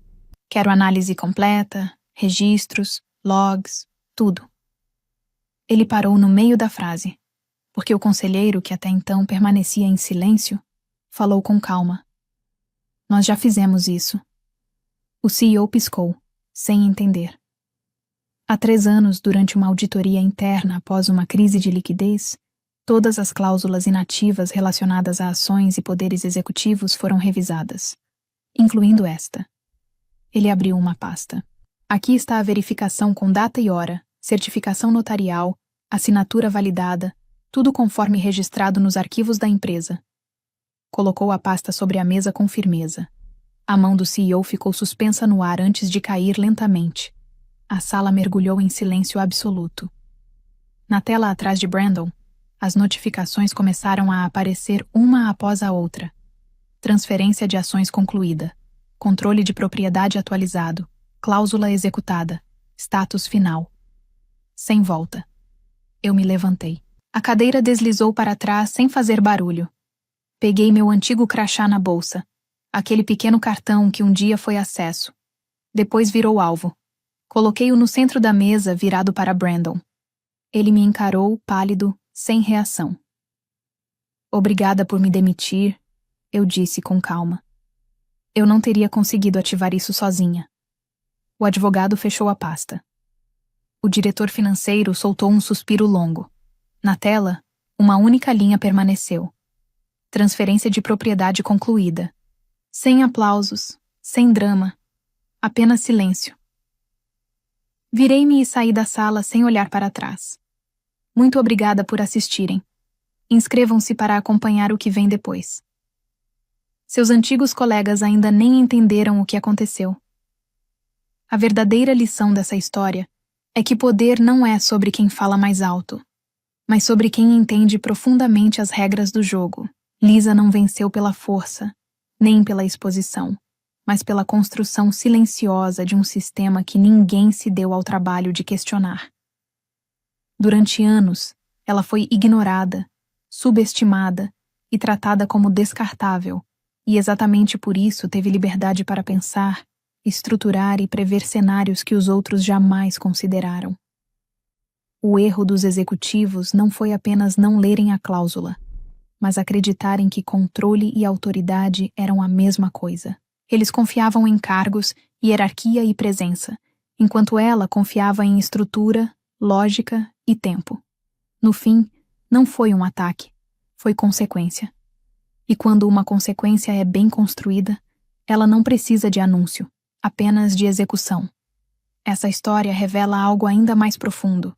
Quero análise completa, registros, logs, tudo. Ele parou no meio da frase, porque o conselheiro, que até então permanecia em silêncio, falou com calma. Nós já fizemos isso. O CEO piscou, sem entender. Há 3 anos, durante uma auditoria interna após uma crise de liquidez, todas as cláusulas inativas relacionadas a ações e poderes executivos foram revisadas, incluindo esta. Ele abriu uma pasta. Aqui está a verificação com data e hora, certificação notarial, assinatura validada, tudo conforme registrado nos arquivos da empresa. Colocou a pasta sobre a mesa com firmeza. A mão do CEO ficou suspensa no ar antes de cair lentamente. A sala mergulhou em silêncio absoluto. Na tela atrás de Brandon, As notificações começaram a aparecer uma após a outra. Transferência de ações concluída. Controle de propriedade atualizado. Cláusula executada. Status final. Sem volta. Eu me levantei. A cadeira deslizou para trás sem fazer barulho. Peguei meu antigo crachá na bolsa. Aquele pequeno cartão que um dia foi acesso. Depois virou alvo. Coloquei-o no centro da mesa, virado para Brandon. Ele me encarou, pálido, sem reação. Obrigada por me demitir, eu disse com calma. Eu não teria conseguido ativar isso sozinha. O advogado fechou a pasta. O diretor financeiro soltou um suspiro longo. Na tela, uma única linha permaneceu. Transferência de propriedade concluída. Sem aplausos, sem drama, apenas silêncio. Virei-me e saí da sala sem olhar para trás. Muito obrigada por assistirem. Inscrevam-se para acompanhar o que vem depois. Seus antigos colegas ainda nem entenderam o que aconteceu. A verdadeira lição dessa história é que poder não é sobre quem fala mais alto, mas sobre quem entende profundamente as regras do jogo. Lisa não venceu pela força, nem pela exposição, mas pela construção silenciosa de um sistema que ninguém se deu ao trabalho de questionar. Durante anos, ela foi ignorada, subestimada e tratada como descartável, e exatamente por isso teve liberdade para pensar, estruturar e prever cenários que os outros jamais consideraram. O erro dos executivos não foi apenas não lerem a cláusula, mas acreditarem que controle e autoridade eram a mesma coisa. Eles confiavam em cargos, hierarquia e presença, enquanto ela confiava em estrutura, lógica e tempo. No fim, não foi um ataque, foi consequência. E quando uma consequência é bem construída, ela não precisa de anúncio, apenas de execução. Essa história revela algo ainda mais profundo.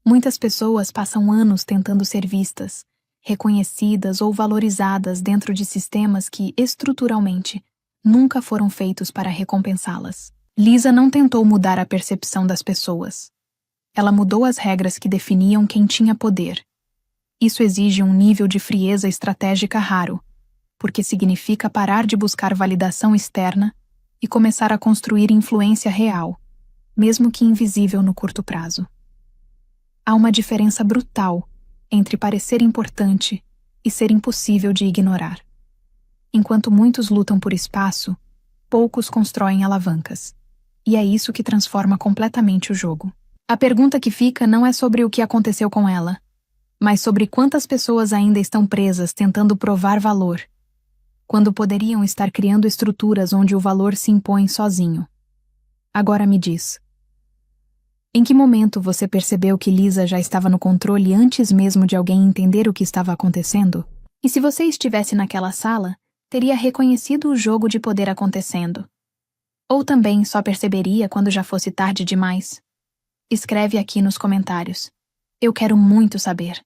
Muitas pessoas passam anos tentando ser vistas, reconhecidas ou valorizadas dentro de sistemas que, estruturalmente, nunca foram feitos para recompensá-las. Lisa não tentou mudar a percepção das pessoas. Ela mudou as regras que definiam quem tinha poder. Isso exige um nível de frieza estratégica raro, porque significa parar de buscar validação externa e começar a construir influência real, mesmo que invisível no curto prazo. Há uma diferença brutal entre parecer importante e ser impossível de ignorar. Enquanto muitos lutam por espaço, poucos constroem alavancas. E é isso que transforma completamente o jogo. A pergunta que fica não é sobre o que aconteceu com ela, mas sobre quantas pessoas ainda estão presas tentando provar valor, quando poderiam estar criando estruturas onde o valor se impõe sozinho. Agora me diz. Em que momento você percebeu que Lisa já estava no controle antes mesmo de alguém entender o que estava acontecendo? E se você estivesse naquela sala, teria reconhecido o jogo de poder acontecendo? Ou também só perceberia quando já fosse tarde demais? Escreve aqui nos comentários. Eu quero muito saber.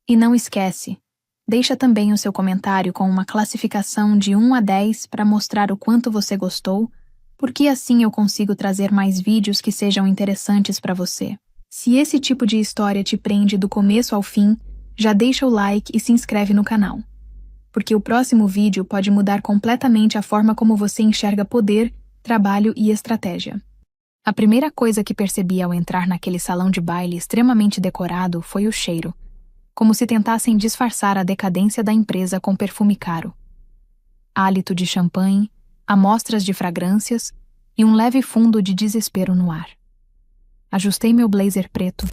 E não esquece, deixa também o seu comentário com uma classificação de 1 a 10 para mostrar o quanto você gostou, porque assim eu consigo trazer mais vídeos que sejam interessantes para você. Se esse tipo de história te prende do começo ao fim, já deixa o like e se inscreve no canal. Porque o próximo vídeo pode mudar completamente a forma como você enxerga poder, trabalho e estratégia. A primeira coisa que percebi ao entrar naquele salão de baile extremamente decorado foi o cheiro, como se tentassem disfarçar a decadência da empresa com perfume caro. Hálito de champanhe, amostras de fragrâncias e um leve fundo de desespero no ar. Ajustei meu blazer preto,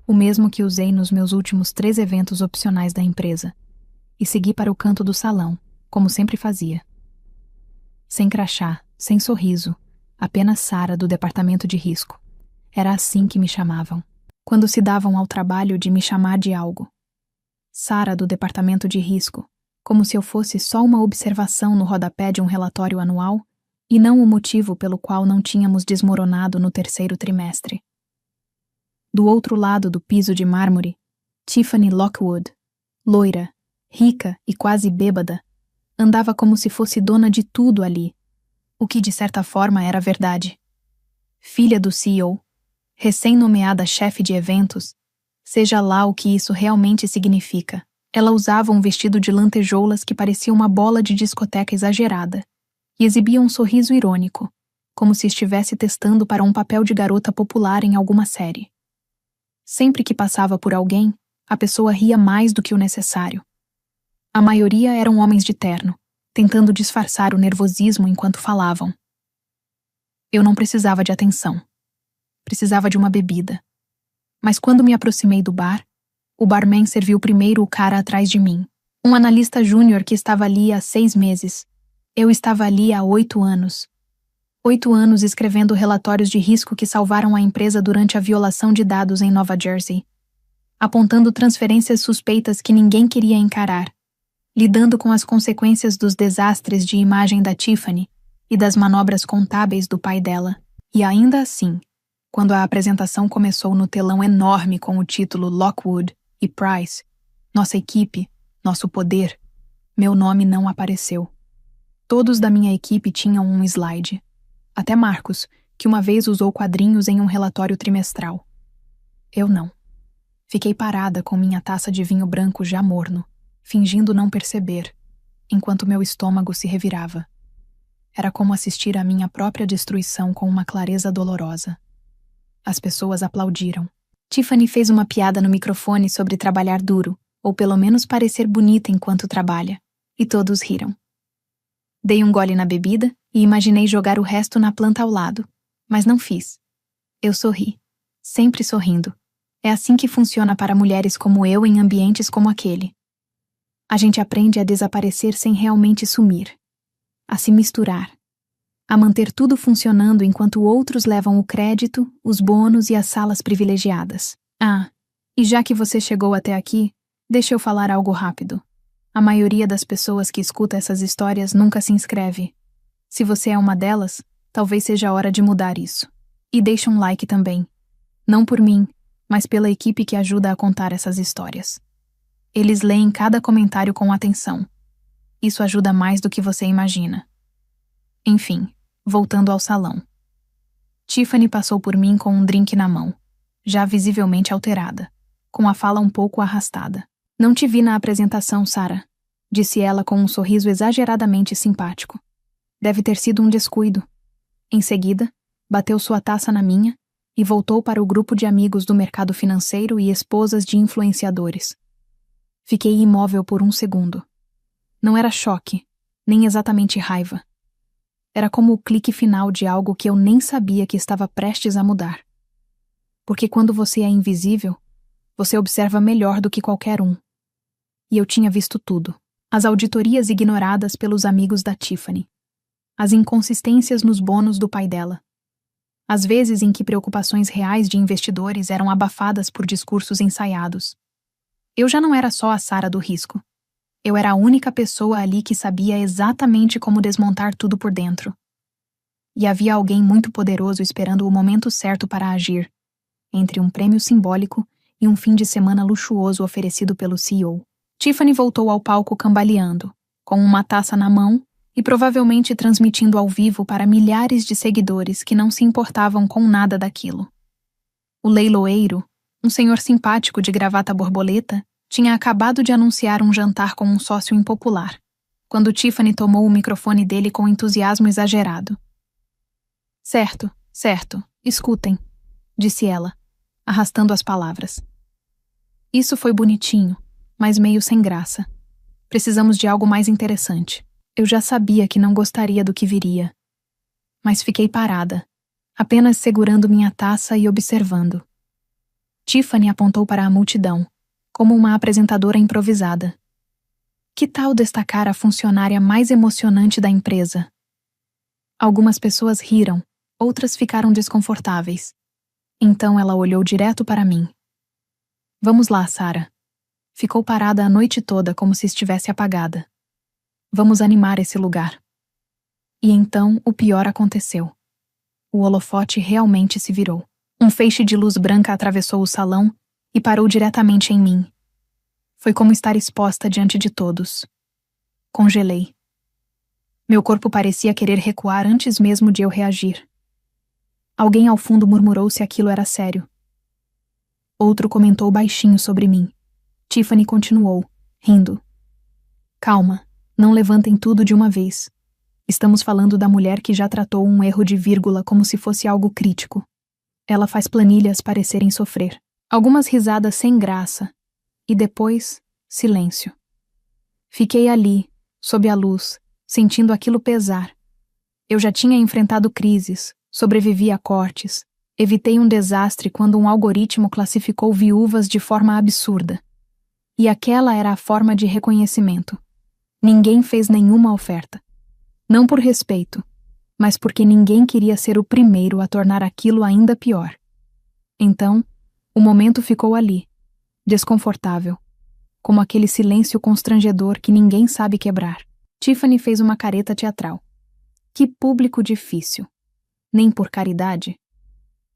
o mesmo que usei nos meus últimos 3 eventos opcionais da empresa, e segui para o canto do salão, como sempre fazia. Sem crachá, sem sorriso, apenas Sara do departamento de risco. Era assim que me chamavam, quando se davam ao trabalho de me chamar de algo. Sara do departamento de risco, como se eu fosse só uma observação no rodapé de um relatório anual e não o motivo pelo qual não tínhamos desmoronado no 3º trimestre. Do outro lado do piso de mármore, Tiffany Lockwood, loira, rica e quase bêbada, andava como se fosse dona de tudo ali, o que de certa forma era verdade. Filha do CEO, recém-nomeada chefe de eventos, Seja lá o que isso realmente significa. Ela usava um vestido de lantejoulas que parecia uma bola de discoteca exagerada e exibia um sorriso irônico, como se estivesse testando para um papel de garota popular em alguma série. Sempre que passava por alguém, a pessoa ria mais do que o necessário. A maioria eram homens de terno, tentando disfarçar o nervosismo enquanto falavam. Eu não precisava de atenção. Precisava de uma bebida. Mas quando me aproximei do bar, o barman serviu primeiro o cara atrás de mim. Um analista júnior que estava ali há 6 meses. Eu estava ali há 8 anos. 8 anos escrevendo relatórios de risco que salvaram a empresa durante a violação de dados em Nova Jersey. Apontando transferências suspeitas que ninguém queria encarar. Lidando com as consequências dos desastres de imagem da Tiffany e das manobras contábeis do pai dela. E ainda assim, quando a apresentação começou no telão enorme com o título Lockwood e Price, nossa equipe, nosso poder, meu nome não apareceu. Todos da minha equipe tinham um slide. Até Marcos, que uma vez usou quadrinhos em um relatório trimestral. Eu não. Fiquei parada com minha taça de vinho branco já morno, fingindo não perceber, enquanto meu estômago se revirava. Era como assistir à minha própria destruição com uma clareza dolorosa. As pessoas aplaudiram. Tiffany fez uma piada no microfone sobre trabalhar duro, ou pelo menos parecer bonita enquanto trabalha, e todos riram. Dei um gole na bebida e imaginei jogar o resto na planta ao lado, mas não fiz. Eu sorri, sempre sorrindo. É assim que funciona para mulheres como eu em ambientes como aquele. A gente aprende a desaparecer sem realmente sumir, a se misturar, a manter tudo funcionando enquanto outros levam o crédito, os bônus e as salas privilegiadas. Ah, e já que você chegou até aqui, deixa eu falar algo rápido. A maioria das pessoas que escuta essas histórias nunca se inscreve. Se você é uma delas, talvez seja a hora de mudar isso. E deixa um like também. Não por mim, mas pela equipe que ajuda a contar essas histórias. Eles leem cada comentário com atenção. Isso ajuda mais do que você imagina. Enfim, voltando ao salão. Tiffany passou por mim com um drink na mão, já visivelmente alterada, com a fala um pouco arrastada. Não te vi na apresentação, Sarah, disse ela com um sorriso exageradamente simpático. Deve ter sido um descuido. Em seguida, bateu sua taça na minha e voltou para o grupo de amigos do mercado financeiro e esposas de influenciadores. Fiquei imóvel por um segundo. Não era choque, nem exatamente raiva. Era como o clique final de algo que eu nem sabia que estava prestes a mudar. Porque quando você é invisível, você observa melhor do que qualquer um. E eu tinha visto tudo. As auditorias ignoradas pelos amigos da Tiffany. As inconsistências nos bônus do pai dela. As vezes em que preocupações reais de investidores eram abafadas por discursos ensaiados. Eu já não era só a Sarah do risco. Eu era a única pessoa ali que sabia exatamente como desmontar tudo por dentro. E havia alguém muito poderoso esperando o momento certo para agir, entre um prêmio simbólico e um fim de semana luxuoso oferecido pelo CEO. Tiffany voltou ao palco cambaleando, com uma taça na mão e provavelmente transmitindo ao vivo para milhares de seguidores que não se importavam com nada daquilo. O leiloeiro, um senhor simpático de gravata borboleta, tinha acabado de anunciar um jantar com um sócio impopular, quando Tiffany tomou o microfone dele com entusiasmo exagerado. Certo, escutem, disse ela, arrastando as palavras. Isso foi bonitinho, mas meio sem graça. Precisamos de algo mais interessante. Eu já sabia que não gostaria do que viria. Mas fiquei parada, apenas segurando minha taça e observando. Tiffany apontou para a multidão, como uma apresentadora improvisada. Que tal destacar a funcionária mais emocionante da empresa? Algumas pessoas riram, outras ficaram desconfortáveis. Então ela olhou direto para mim. Vamos lá, Sarah. Ficou parada a noite toda como se estivesse apagada. Vamos animar esse lugar. E então o pior aconteceu. O holofote realmente se virou. Um feixe de luz branca atravessou o salão e parou diretamente em mim. Foi como estar exposta diante de todos. Congelei. Meu corpo parecia querer recuar antes mesmo de eu reagir. Alguém ao fundo murmurou se aquilo era sério. Outro comentou baixinho sobre mim. Tiffany continuou, rindo. Calma, não levantem tudo de uma vez. Estamos falando da mulher que já tratou um erro de vírgula como se fosse algo crítico. Ela faz planilhas parecerem sofrer. Algumas risadas sem graça. E depois, silêncio. Fiquei ali, sob a luz, sentindo aquilo pesar. Eu já tinha enfrentado crises, sobrevivi a cortes, evitei um desastre quando um algoritmo classificou viúvas de forma absurda. E aquela era a forma de reconhecimento. Ninguém fez nenhuma oferta. Não por respeito, mas porque ninguém queria ser o primeiro a tornar aquilo ainda pior. Então, o momento ficou ali, desconfortável, como aquele silêncio constrangedor que ninguém sabe quebrar. Tiffany fez uma careta teatral. Que público difícil. Nem por caridade.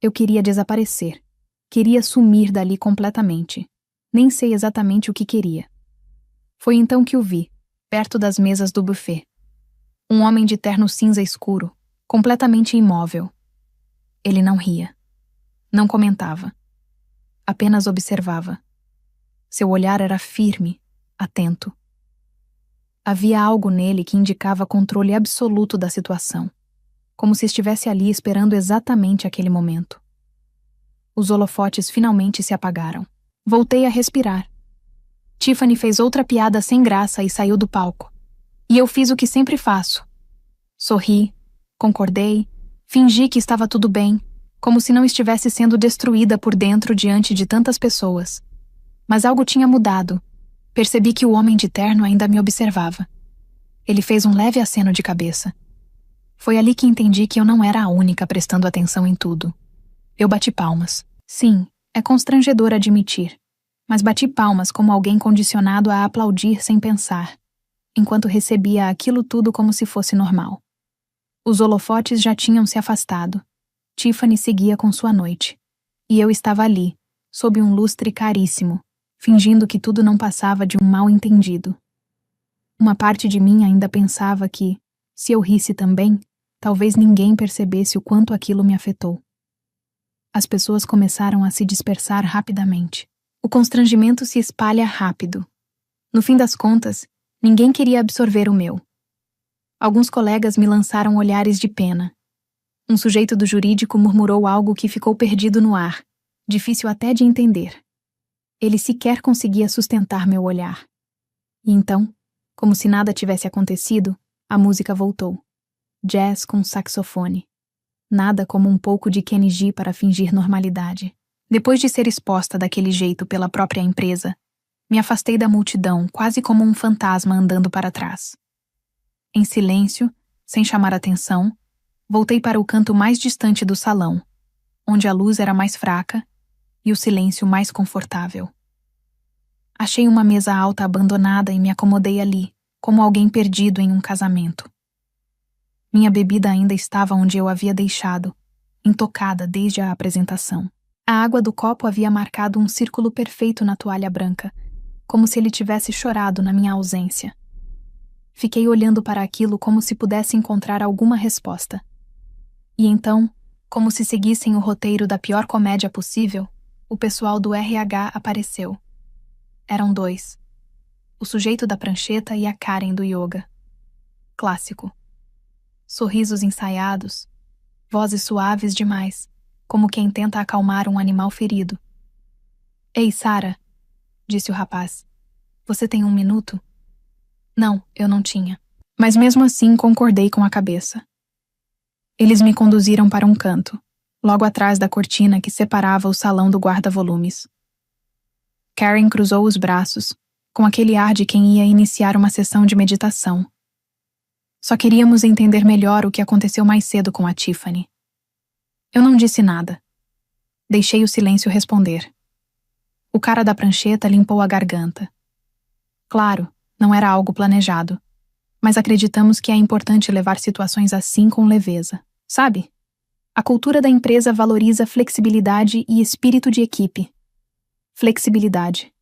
Eu queria desaparecer. Queria sumir dali completamente. Nem sei exatamente o que queria. Foi então que o vi, perto das mesas do buffet. Um homem de terno cinza escuro, completamente imóvel. Ele não ria. Não comentava. Apenas observava. Seu olhar era firme, atento. Havia algo nele que indicava controle absoluto da situação, como se estivesse ali esperando exatamente aquele momento. Os holofotes finalmente se apagaram. Voltei a respirar. Tiffany fez outra piada sem graça e saiu do palco. E eu fiz o que sempre faço. Sorri, concordei, fingi que estava tudo bem, como se não estivesse sendo destruída por dentro diante de tantas pessoas. Mas algo tinha mudado. Percebi que o homem de terno ainda me observava. Ele fez um leve aceno de cabeça. Foi ali que entendi que eu não era a única prestando atenção em tudo. Eu bati palmas. Sim, é constrangedor admitir, mas bati palmas como alguém condicionado a aplaudir sem pensar, enquanto recebia aquilo tudo como se fosse normal. Os holofotes já tinham se afastado. Tiffany seguia com sua noite. E eu estava ali, sob um lustre caríssimo, fingindo que tudo não passava de um mal-entendido. Uma parte de mim ainda pensava que, se eu risse também, talvez ninguém percebesse o quanto aquilo me afetou. As pessoas começaram a se dispersar rapidamente. O constrangimento se espalha rápido. No fim das contas, ninguém queria absorver o meu. Alguns colegas me lançaram olhares de pena. Um sujeito do jurídico murmurou algo que ficou perdido no ar, difícil até de entender. Ele sequer conseguia sustentar meu olhar. E então, como se nada tivesse acontecido, a música voltou. Jazz com saxofone. Nada como um pouco de Kenny G para fingir normalidade. Depois de ser exposta daquele jeito pela própria empresa, me afastei da multidão quase como um fantasma andando para trás. Em silêncio, sem chamar atenção, voltei para o canto mais distante do salão, onde a luz era mais fraca e o silêncio mais confortável. Achei uma mesa alta abandonada e me acomodei ali, como alguém perdido em um casamento. Minha bebida ainda estava onde eu havia deixado, intocada desde a apresentação. A água do copo havia marcado um círculo perfeito na toalha branca, como se ele tivesse chorado na minha ausência. Fiquei olhando para aquilo como se pudesse encontrar alguma resposta. E então, como se seguissem o roteiro da pior comédia possível, o pessoal do RH apareceu. Eram dois. O sujeito da prancheta e a Karen do yoga. Clássico. Sorrisos ensaiados, vozes suaves demais, como quem tenta acalmar um animal ferido. Ei, Sarah, disse o rapaz. Você tem um minuto? Não, eu não tinha. Mas mesmo assim concordei com a cabeça. Eles me conduziram para um canto, logo atrás da cortina que separava o salão do guarda-volumes. Karen cruzou os braços, com aquele ar de quem ia iniciar uma sessão de meditação. Só queríamos entender melhor o que aconteceu mais cedo com a Tiffany. Eu não disse nada. Deixei o silêncio responder. O cara da prancheta limpou a garganta. Claro, não era algo planejado, mas acreditamos que é importante levar situações assim com leveza, sabe? A cultura da empresa valoriza flexibilidade e espírito de equipe. Flexibilidade.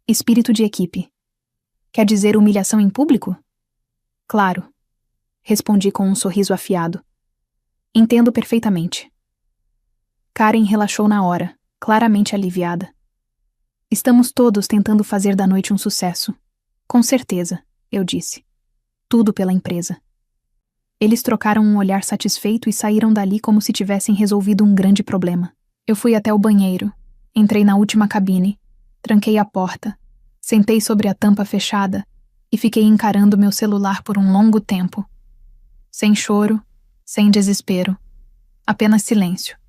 Espírito de equipe. Quer dizer humilhação em público? Claro. Respondi com um sorriso afiado. Entendo perfeitamente. Karen relaxou na hora, claramente aliviada. Estamos todos tentando fazer da noite um sucesso. Com certeza, eu disse. Tudo pela empresa. Eles trocaram um olhar satisfeito e saíram dali como se tivessem resolvido um grande problema. Eu fui até o banheiro, entrei na última cabine, tranquei a porta, sentei sobre a tampa fechada e fiquei encarando meu celular por um longo tempo. Sem choro, sem desespero, apenas silêncio.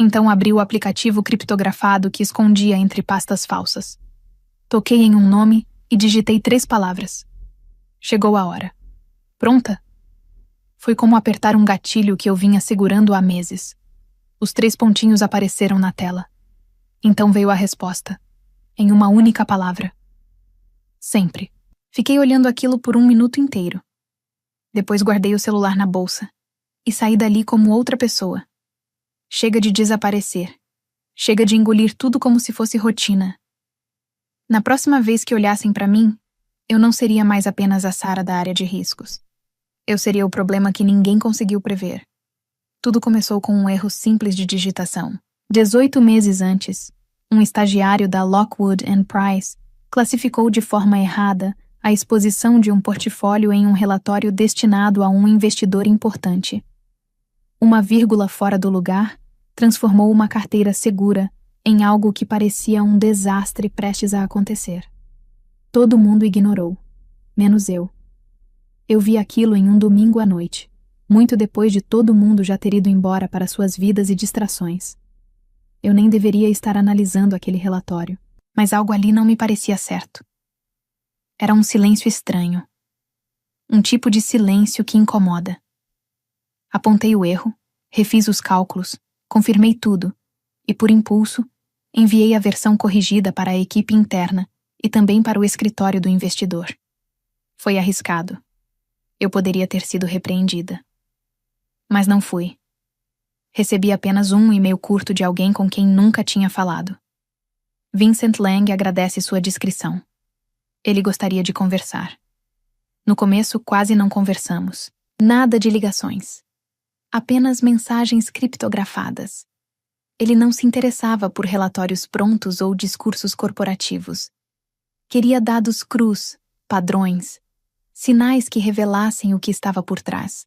Então abri o aplicativo criptografado que escondia entre pastas falsas. Toquei em um nome e digitei 3 palavras. Chegou a hora. Pronta? Foi como apertar um gatilho que eu vinha segurando há meses. Os 3 pontinhos apareceram na tela. Então veio a resposta, em uma única palavra. Sempre. Fiquei olhando aquilo por 1 minuto inteiro. Depois guardei o celular na bolsa e saí dali como outra pessoa. Chega de desaparecer. Chega de engolir tudo como se fosse rotina. Na próxima vez que olhassem para mim, eu não seria mais apenas a Sarah da área de riscos. Eu seria o problema que ninguém conseguiu prever. Tudo começou com um erro simples de digitação. 18 meses antes, um estagiário da Lockwood Price classificou de forma errada a exposição de um portfólio em um relatório destinado a um investidor importante. Uma vírgula fora do lugar transformou uma carteira segura em algo que parecia um desastre prestes a acontecer. Todo mundo ignorou, menos eu. Eu vi aquilo em um domingo à noite, muito depois de todo mundo já ter ido embora para suas vidas e distrações. Eu nem deveria estar analisando aquele relatório, mas algo ali não me parecia certo. Era um silêncio estranho. Um tipo de silêncio que incomoda. Apontei o erro, refiz os cálculos, confirmei tudo e, por impulso, enviei a versão corrigida para a equipe interna e também para o escritório do investidor. Foi arriscado. Eu poderia ter sido repreendida. Mas não fui. Recebi apenas um e-mail curto de alguém com quem nunca tinha falado. Vincent Lang agradece sua discrição. Ele gostaria de conversar. No começo, quase não conversamos. Nada de ligações. Apenas mensagens criptografadas. Ele não se interessava por relatórios prontos ou discursos corporativos. Queria dados crus, padrões, sinais que revelassem o que estava por trás.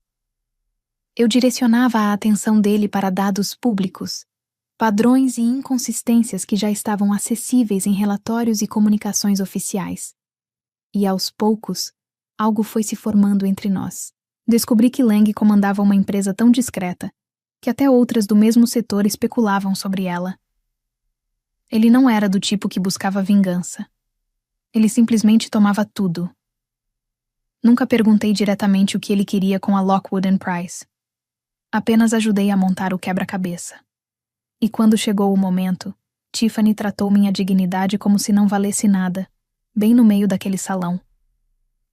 Eu direcionava a atenção dele para dados públicos, padrões e inconsistências que já estavam acessíveis em relatórios e comunicações oficiais. E aos poucos, algo foi se formando entre nós. Descobri que Lang comandava uma empresa tão discreta que até outras do mesmo setor especulavam sobre ela. Ele não era do tipo que buscava vingança. Ele simplesmente tomava tudo. Nunca perguntei diretamente o que ele queria com a Lockwood Price. Apenas ajudei a montar o quebra-cabeça. E quando chegou o momento, Tiffany tratou minha dignidade como se não valesse nada, bem no meio daquele salão.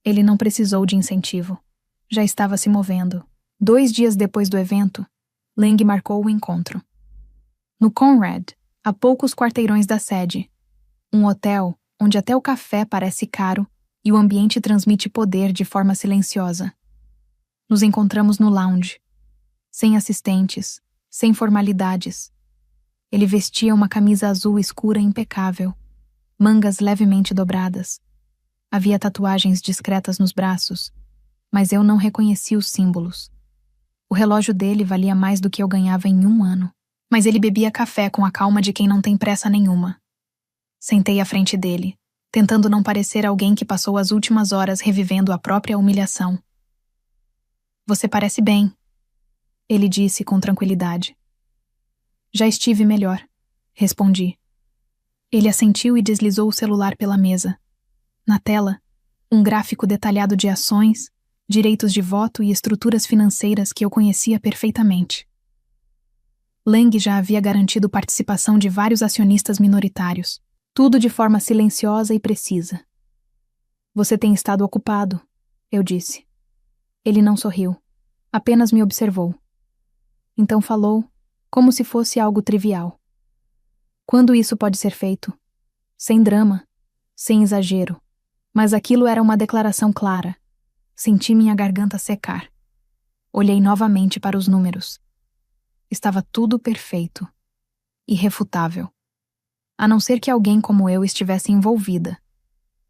Ele não precisou de incentivo. Já estava se movendo. 2 dias depois do evento, Lang marcou o encontro. No Conrad, a poucos quarteirões da sede. Um hotel onde até o café parece caro e o ambiente transmite poder de forma silenciosa. Nos encontramos no lounge. Sem assistentes, sem formalidades. Ele vestia uma camisa azul escura impecável, mangas levemente dobradas. Havia tatuagens discretas nos braços, mas eu não reconheci os símbolos. O relógio dele valia mais do que eu ganhava em 1 ano, mas ele bebia café com a calma de quem não tem pressa nenhuma. Sentei à frente dele, tentando não parecer alguém que passou as últimas horas revivendo a própria humilhação. "Você parece bem", ele disse com tranquilidade. "Já estive melhor", respondi. Ele assentiu e deslizou o celular pela mesa. Na tela, um gráfico detalhado de ações, direitos de voto e estruturas financeiras que eu conhecia perfeitamente. Lang já havia garantido participação de vários acionistas minoritários, tudo de forma silenciosa e precisa. "Você tem estado ocupado", eu disse. Ele não sorriu, apenas me observou. Então falou, como se fosse algo trivial. "Quando isso pode ser feito? Sem drama, sem exagero, mas aquilo era uma declaração clara. Senti minha garganta secar. Olhei novamente para os números. Estava tudo perfeito. Irrefutável. a não ser que alguém como eu estivesse envolvida.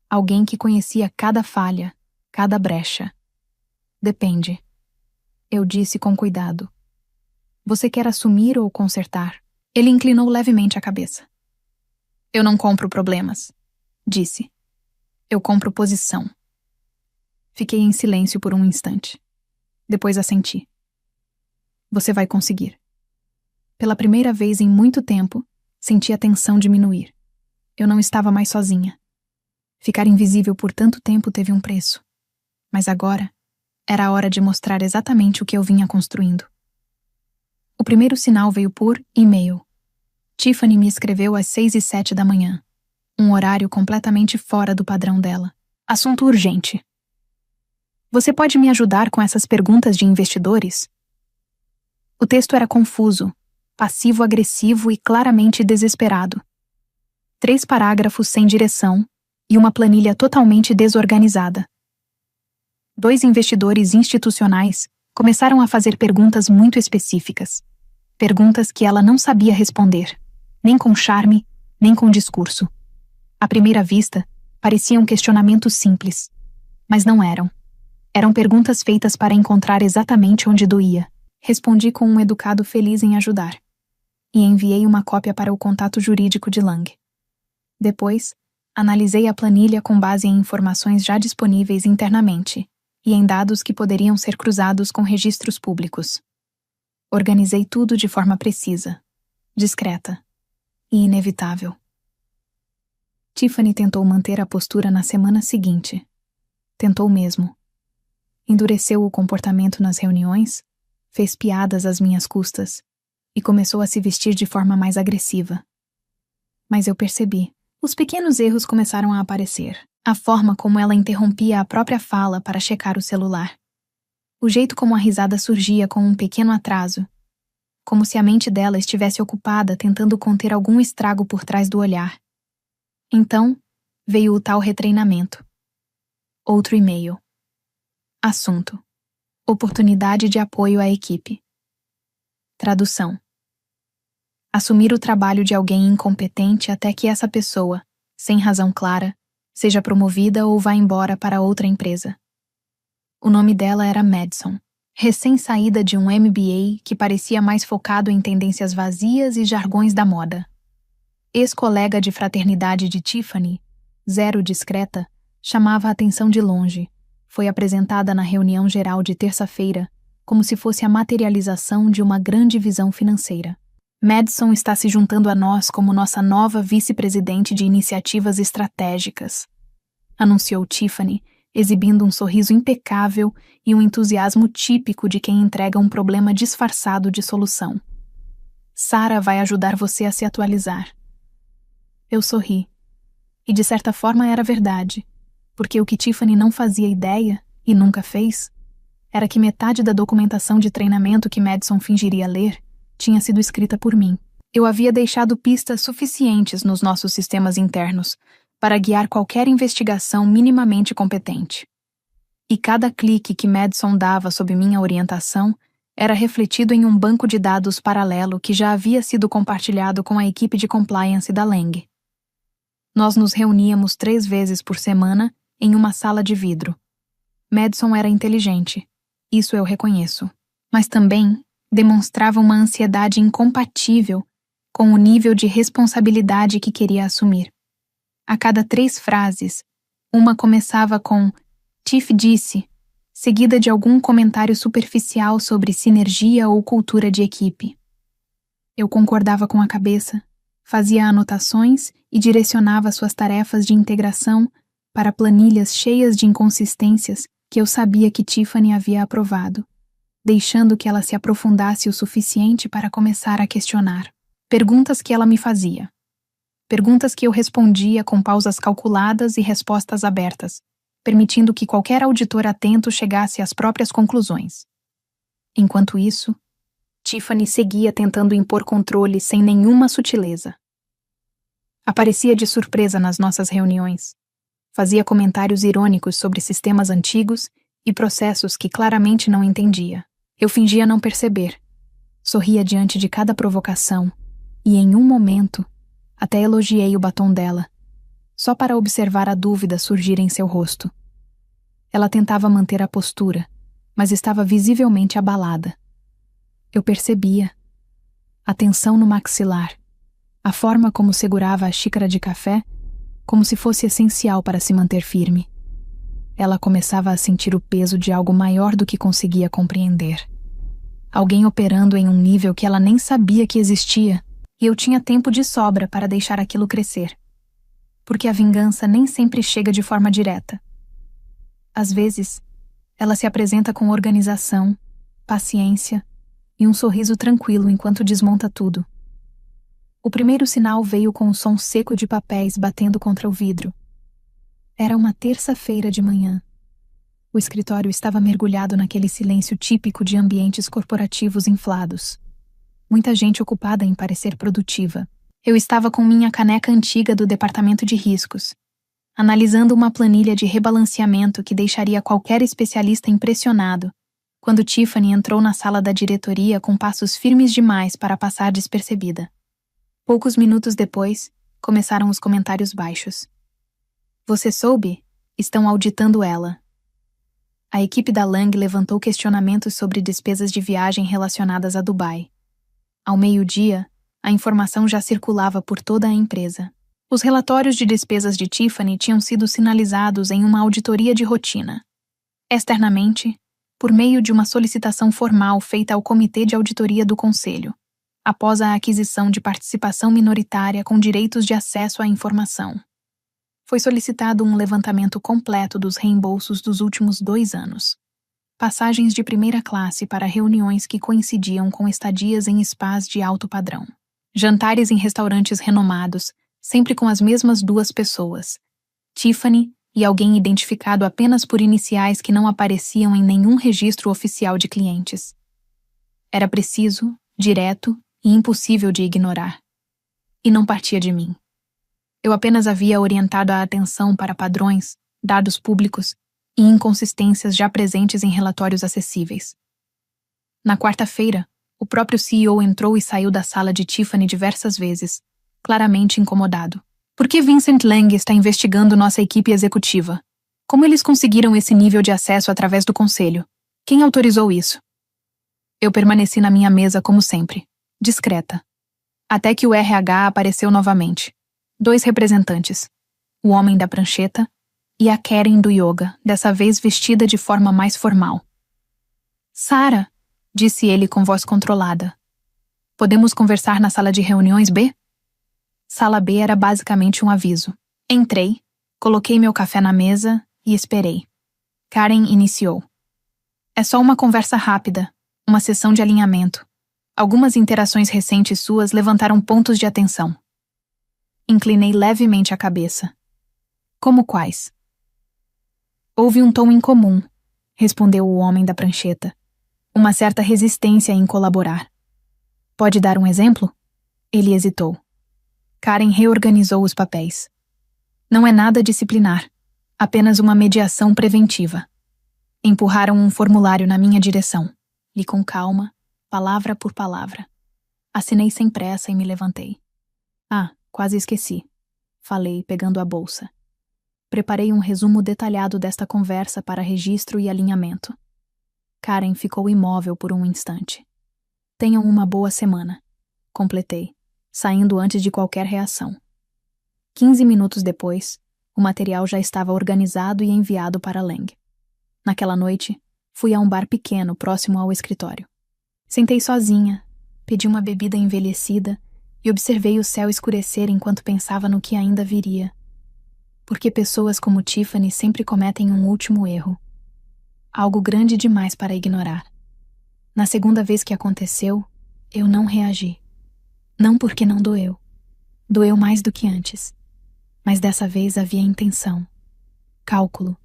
Alguém que conhecia cada falha, cada brecha. Depende. Eu disse com cuidado. Você quer assumir ou consertar? Ele inclinou levemente a cabeça. Eu não compro problemas, disse. Eu compro posição. Fiquei em silêncio por um instante. Depois assenti. Você vai conseguir. Pela primeira vez em muito tempo, senti a tensão diminuir. Eu não estava mais sozinha. Ficar invisível por tanto tempo teve um preço. Mas agora, era a hora de mostrar exatamente o que eu vinha construindo. O primeiro sinal veio por e-mail. Tiffany me escreveu às 6h07 da manhã. Um horário completamente fora do padrão dela. Assunto urgente. Você pode me ajudar com essas perguntas de investidores? O texto era confuso, passivo-agressivo e claramente desesperado. 3 parágrafos sem direção e uma planilha totalmente desorganizada. 2 investidores institucionais começaram a fazer perguntas muito específicas. Perguntas que ela não sabia responder, nem com charme, nem com discurso. À primeira vista, pareciam questionamentos simples, mas não eram. Eram perguntas feitas para encontrar exatamente onde doía. Respondi com um educado feliz em ajudar. E enviei uma cópia para o contato jurídico de Lang. Depois, analisei a planilha com base em informações já disponíveis internamente e em dados que poderiam ser cruzados com registros públicos. Organizei tudo de forma precisa, discreta e inevitável. Tiffany tentou manter a postura na semana seguinte. Tentou mesmo. Endureceu o comportamento nas reuniões, fez piadas às minhas custas e começou a se vestir de forma mais agressiva. Mas eu percebi. Os pequenos erros começaram a aparecer. A forma como ela interrompia a própria fala para checar o celular. O jeito como a risada surgia com um pequeno atraso. Como se a mente dela estivesse ocupada tentando conter algum estrago por trás do olhar. Então, veio o tal retreinamento. Outro e-mail. Assunto: oportunidade de apoio à equipe. Tradução: assumir o trabalho de alguém incompetente até que essa pessoa, sem razão clara, seja promovida ou vá embora para outra empresa. O nome dela era Madison, recém-saída de um MBA que parecia mais focado em tendências vazias e jargões da moda. Ex-colega de fraternidade de Tiffany, zero discreta, chamava a atenção de longe. Foi apresentada na reunião geral de terça-feira como se fosse a materialização de uma grande visão financeira. Madison está se juntando a nós como nossa nova vice-presidente de iniciativas estratégicas, anunciou Tiffany, exibindo um sorriso impecável e um entusiasmo típico de quem entrega um problema disfarçado de solução. Sarah vai ajudar você a se atualizar. Eu sorri. E de certa forma era verdade, porque o que Tiffany não fazia ideia, e nunca fez, era que metade da documentação de treinamento que Madison fingiria ler tinha sido escrita por mim. Eu havia deixado pistas suficientes nos nossos sistemas internos para guiar qualquer investigação minimamente competente. E cada clique que Madison dava sob minha orientação era refletido em um banco de dados paralelo que já havia sido compartilhado com a equipe de compliance da Lang. Nós nos reuníamos 3 vezes por semana em uma sala de vidro. Madison era inteligente, isso eu reconheço, mas também demonstrava uma ansiedade incompatível com o nível de responsabilidade que queria assumir. A cada 3 frases, uma começava com "Tiff disse", seguida de algum comentário superficial sobre sinergia ou cultura de equipe. Eu concordava com a cabeça, fazia anotações e direcionava suas tarefas de integração para planilhas cheias de inconsistências que eu sabia que Tiffany havia aprovado, deixando que ela se aprofundasse o suficiente para começar a questionar. Perguntas que ela me fazia. Perguntas que eu respondia com pausas calculadas e respostas abertas, permitindo que qualquer auditor atento chegasse às próprias conclusões. Enquanto isso, Tiffany seguia tentando impor controle sem nenhuma sutileza. Aparecia de surpresa nas nossas reuniões. Fazia comentários irônicos sobre sistemas antigos e processos que claramente não entendia. Eu fingia não perceber. Sorria diante de cada provocação e, em um momento, Até elogiei o batom dela, só para observar a dúvida surgir em seu rosto. Ela tentava manter a postura, mas estava visivelmente abalada. Eu percebia. A tensão no maxilar, a forma como segurava a xícara de café, como se fosse essencial para se manter firme. Ela começava a sentir o peso de algo maior do que conseguia compreender. Alguém operando em um nível que ela nem sabia que existia, e eu tinha tempo de sobra para deixar aquilo crescer. Porque a vingança nem sempre chega de forma direta. Às vezes, ela se apresenta com organização, paciência e um sorriso tranquilo enquanto desmonta tudo. O primeiro sinal veio com o som seco de papéis batendo contra o vidro. Era uma terça-feira de manhã. O escritório estava mergulhado naquele silêncio típico de ambientes corporativos inflados. Muita gente ocupada em parecer produtiva. Eu estava com minha caneca antiga do departamento de riscos, analisando uma planilha de rebalanceamento que deixaria qualquer especialista impressionado, quando Tiffany entrou na sala da diretoria com passos firmes demais para passar despercebida. Poucos minutos depois, começaram os comentários baixos. Você soube? Estão auditando ela. A equipe da Lang levantou questionamentos sobre despesas de viagem relacionadas a Dubai. Ao meio-dia, a informação já circulava por toda a empresa. Os relatórios de despesas de Tiffany tinham sido sinalizados em uma auditoria de rotina. Externamente, por meio de uma solicitação formal feita ao Comitê de Auditoria do Conselho, após a aquisição de participação minoritária com direitos de acesso à informação. Foi solicitado um levantamento completo dos reembolsos dos últimos 2 anos. Passagens de primeira classe para reuniões que coincidiam com estadias em spas de alto padrão. Jantares em restaurantes renomados, sempre com as mesmas 2 pessoas, Tiffany e alguém identificado apenas por iniciais que não apareciam em nenhum registro oficial de clientes. Era preciso, direto e impossível de ignorar. E não partia de mim. Eu apenas havia orientado a atenção para padrões, dados públicos e inconsistências já presentes em relatórios acessíveis. Na quarta-feira, o próprio CEO entrou e saiu da sala de Tiffany diversas vezes, claramente incomodado. Por que Vincent Lang está investigando nossa equipe executiva? Como eles conseguiram esse nível de acesso através do conselho? Quem autorizou isso? Eu permaneci na minha mesa como sempre, discreta. Até que o RH apareceu novamente. 2 representantes, o homem da prancheta e a Karen do yoga, dessa vez vestida de forma mais formal. Sarah, disse ele com voz controlada. Podemos conversar na sala de reuniões B? Sala B era basicamente um aviso. Entrei, coloquei meu café na mesa e esperei. Karen iniciou. É só uma conversa rápida, uma sessão de alinhamento. Algumas interações recentes suas levantaram pontos de atenção. Inclinei levemente a cabeça. Como quais? Houve um tom incomum, respondeu o homem da prancheta. Uma certa resistência em colaborar. Pode dar um exemplo? Ele hesitou. Karen reorganizou os papéis. Não é nada disciplinar, apenas uma mediação preventiva. Empurraram um formulário na minha direção. Li com calma, palavra por palavra. Assinei sem pressa e me levantei. Quase esqueci. Falei, pegando a bolsa. Preparei um resumo detalhado desta conversa para registro e alinhamento. Karen ficou imóvel por um instante. Tenham uma boa semana. Completei, saindo antes de qualquer reação. 15 minutos depois, o material já estava organizado e enviado para Lang. Naquela noite, fui a um bar pequeno próximo ao escritório. Sentei sozinha, pedi uma bebida envelhecida e observei o céu escurecer enquanto pensava no que ainda viria. Porque pessoas como Tiffany sempre cometem um último erro. Algo grande demais para ignorar. Na segunda vez que aconteceu, eu não reagi. Não porque não doeu. Doeu mais do que antes. Mas dessa vez havia intenção. Cálculo.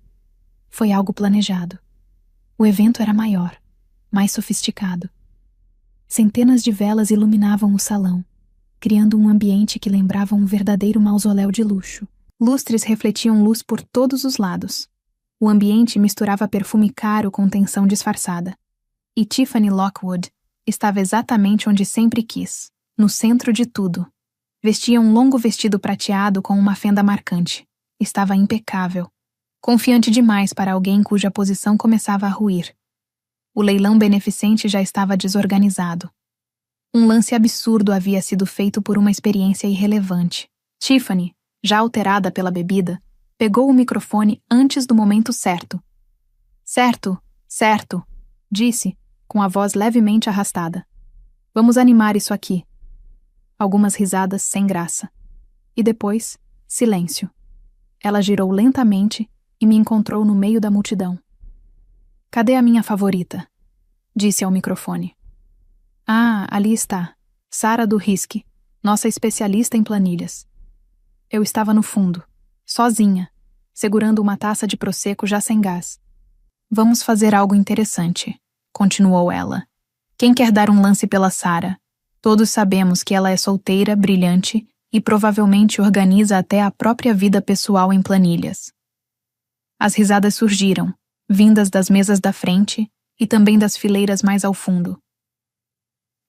Foi algo planejado. O evento era maior, mais sofisticado. Centenas de velas iluminavam o salão, criando um ambiente que lembrava um verdadeiro mausoléu de luxo. Lustres refletiam luz por todos os lados. O ambiente misturava perfume caro com tensão disfarçada. E Tiffany Lockwood estava exatamente onde sempre quis, no centro de tudo, Vestia um longo vestido prateado com uma fenda marcante. Estava impecável. Confiante demais para alguém cuja posição começava a ruir. O leilão beneficente já estava desorganizado. Um lance absurdo havia sido feito por uma experiência irrelevante. Tiffany, já alterada pela bebida, pegou o microfone antes do momento certo. Certo, certo, disse, com a voz levemente arrastada. Vamos animar isso aqui. Algumas risadas sem graça. E depois, silêncio. Ela girou lentamente e me encontrou no meio da multidão. Cadê a minha favorita? Disse ao microfone. Ah, ali está. Sarah do Risque, nossa especialista em planilhas. Eu estava no fundo, sozinha, segurando uma taça de prosecco já sem gás. Vamos fazer algo interessante, continuou ela. Quem quer dar um lance pela Sarah? Todos sabemos que ela é solteira, brilhante e provavelmente organiza até a própria vida pessoal em planilhas. As risadas surgiram, vindas das mesas da frente e também das fileiras mais ao fundo.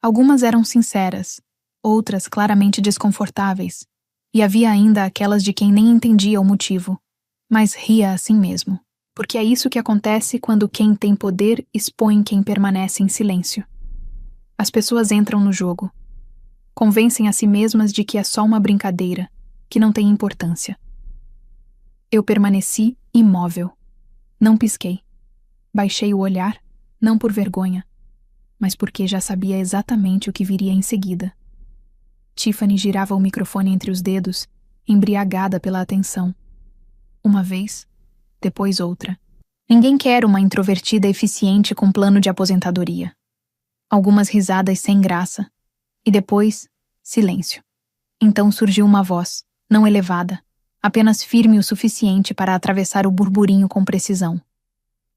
Algumas eram sinceras, outras claramente desconfortáveis, e havia ainda aquelas de quem nem entendia o motivo, mas ria assim mesmo, porque é isso que acontece quando quem tem poder expõe quem permanece em silêncio. As pessoas entram no jogo. Convencem a si mesmas de que é só uma brincadeira, que não tem importância. Eu permaneci imóvel. Não pisquei. Baixei o olhar, não por vergonha, mas porque já sabia exatamente o que viria em seguida. Tiffany girava o microfone entre os dedos, embriagada pela atenção. Uma vez, depois outra. Ninguém quer uma introvertida eficiente com plano de aposentadoria. Algumas risadas sem graça, e depois, silêncio. Então surgiu uma voz, não elevada, apenas firme o suficiente para atravessar o burburinho com precisão.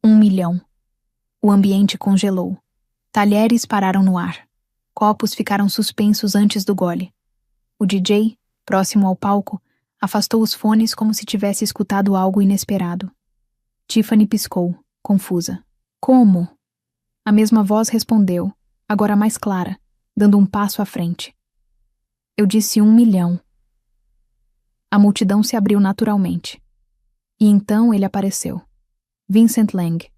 1 milhão. O ambiente congelou. Talheres pararam no ar. Copos ficaram suspensos antes do gole. O DJ, próximo ao palco, afastou os fones como se tivesse escutado algo inesperado. Tiffany piscou, confusa. Como? A mesma voz respondeu, agora mais clara, dando um passo à frente. Eu disse 1 milhão. A multidão se abriu naturalmente. E então ele apareceu. Vincent Lang.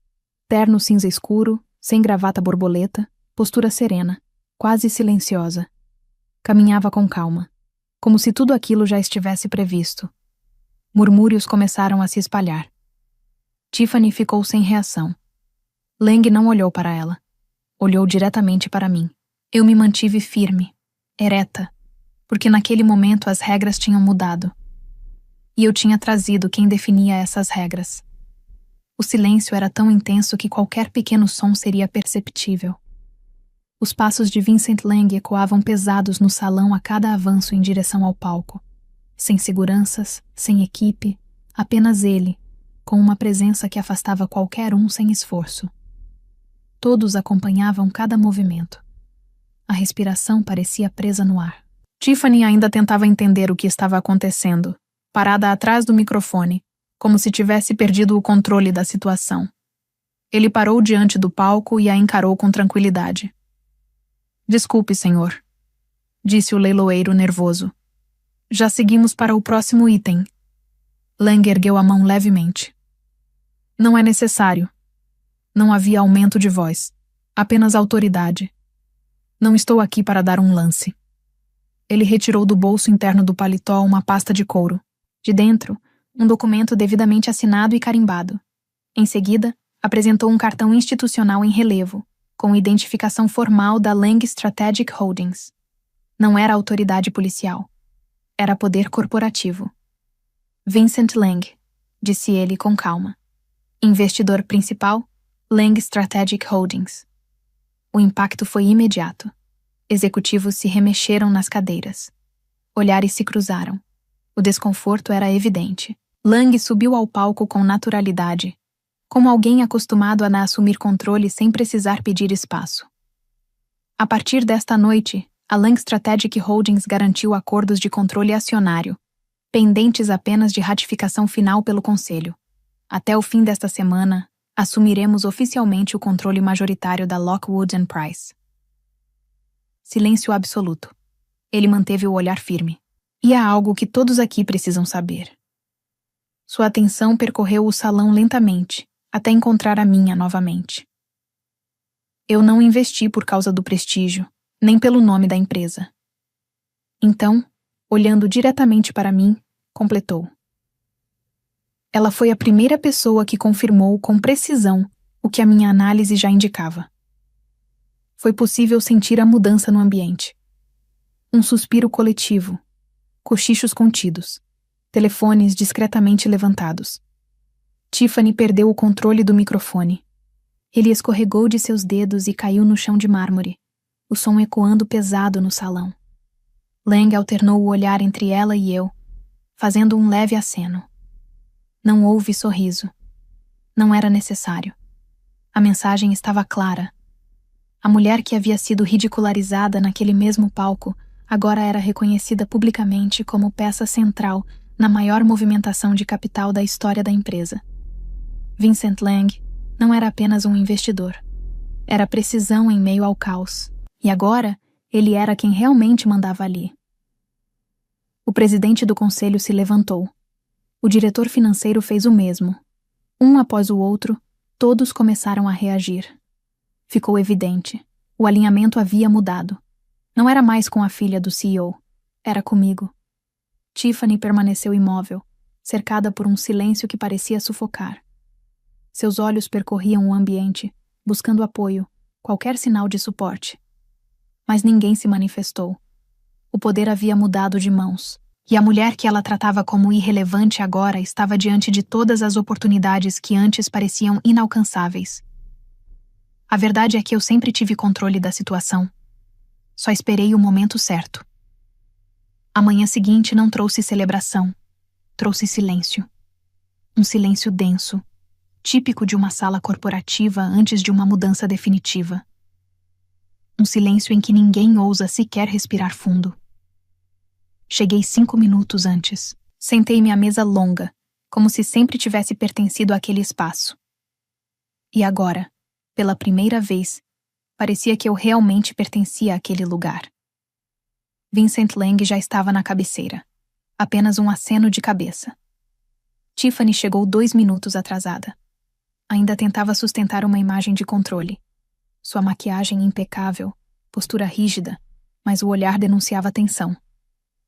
Terno cinza escuro, sem gravata borboleta, postura serena, quase silenciosa. Caminhava com calma, como se tudo aquilo já estivesse previsto. Murmúrios começaram a se espalhar. Tiffany ficou sem reação. Lang não olhou para ela. Olhou diretamente para mim. Eu me mantive firme, ereta, porque naquele momento as regras tinham mudado. E eu tinha trazido quem definia essas regras. O silêncio era tão intenso que qualquer pequeno som seria perceptível. Os passos de Vincent Lang ecoavam pesados no salão a cada avanço em direção ao palco. Sem seguranças, sem equipe, apenas ele, com uma presença que afastava qualquer um sem esforço. Todos acompanhavam cada movimento. A respiração parecia presa no ar. Tiffany ainda tentava entender o que estava acontecendo, parada atrás do microfone, como se tivesse perdido o controle da situação. Ele parou diante do palco e a encarou com tranquilidade. Desculpe, senhor, disse o leiloeiro nervoso. Já seguimos para o próximo item. Lang ergueu a mão levemente. Não é necessário. Não havia aumento de voz, apenas autoridade. Não estou aqui para dar um lance. Ele retirou do bolso interno do paletó uma pasta de couro. De dentro, um documento devidamente assinado e carimbado. Em seguida, apresentou um cartão institucional em relevo, com identificação formal da Lang Strategic Holdings. Não era autoridade policial. Era poder corporativo. Vincent Lang, disse ele com calma. Investidor principal, Lang Strategic Holdings. O impacto foi imediato. Executivos se remexeram nas cadeiras. Olhares se cruzaram. O desconforto era evidente. Lang subiu ao palco com naturalidade, como alguém acostumado a assumir controle sem precisar pedir espaço. A partir desta noite, a Lang Strategic Holdings garantiu acordos de controle acionário, pendentes apenas de ratificação final pelo Conselho. Até o fim desta semana, assumiremos oficialmente o controle majoritário da Lockwood & Price. Silêncio absoluto. Ele manteve o olhar firme. E há algo que todos aqui precisam saber. Sua atenção percorreu o salão lentamente, até encontrar a minha novamente. Eu não investi por causa do prestígio, nem pelo nome da empresa. Então, olhando diretamente para mim, completou. Ela foi a primeira pessoa que confirmou com precisão o que a minha análise já indicava. Foi possível sentir a mudança no ambiente. Um suspiro coletivo, cochichos contidos, telefones discretamente levantados. Tiffany perdeu o controle do microfone. Ele escorregou de seus dedos e caiu no chão de mármore, o som ecoando pesado no salão. Lang alternou o olhar entre ela e eu, fazendo um leve aceno. Não houve sorriso. Não era necessário. A mensagem estava clara. A mulher que havia sido ridicularizada naquele mesmo palco agora era reconhecida publicamente como peça central na maior movimentação de capital da história da empresa. Vincent Lang não era apenas um investidor. Era precisão em meio ao caos. E agora, ele era quem realmente mandava ali. O presidente do conselho se levantou. O diretor financeiro fez o mesmo. Um após o outro, todos começaram a reagir. Ficou evidente. O alinhamento havia mudado. Não era mais com a filha do CEO. Era comigo. Tiffany permaneceu imóvel, cercada por um silêncio que parecia sufocar. Seus olhos percorriam o ambiente, buscando apoio, qualquer sinal de suporte. Mas ninguém se manifestou. O poder havia mudado de mãos. E a mulher que ela tratava como irrelevante agora estava diante de todas as oportunidades que antes pareciam inalcançáveis. A verdade é que eu sempre tive controle da situação. Só esperei o momento certo. A manhã seguinte não trouxe celebração. Trouxe silêncio. Um silêncio denso, típico de uma sala corporativa antes de uma mudança definitiva. Um silêncio em que ninguém ousa sequer respirar fundo. Cheguei 5 minutos antes. Sentei-me à mesa longa, como se sempre tivesse pertencido àquele espaço. E agora, pela primeira vez, parecia que eu realmente pertencia àquele lugar. Vincent Lang já estava na cabeceira. Apenas um aceno de cabeça. Tiffany chegou 2 minutos atrasada. Ainda tentava sustentar uma imagem de controle. Sua maquiagem impecável, postura rígida, mas o olhar denunciava tensão.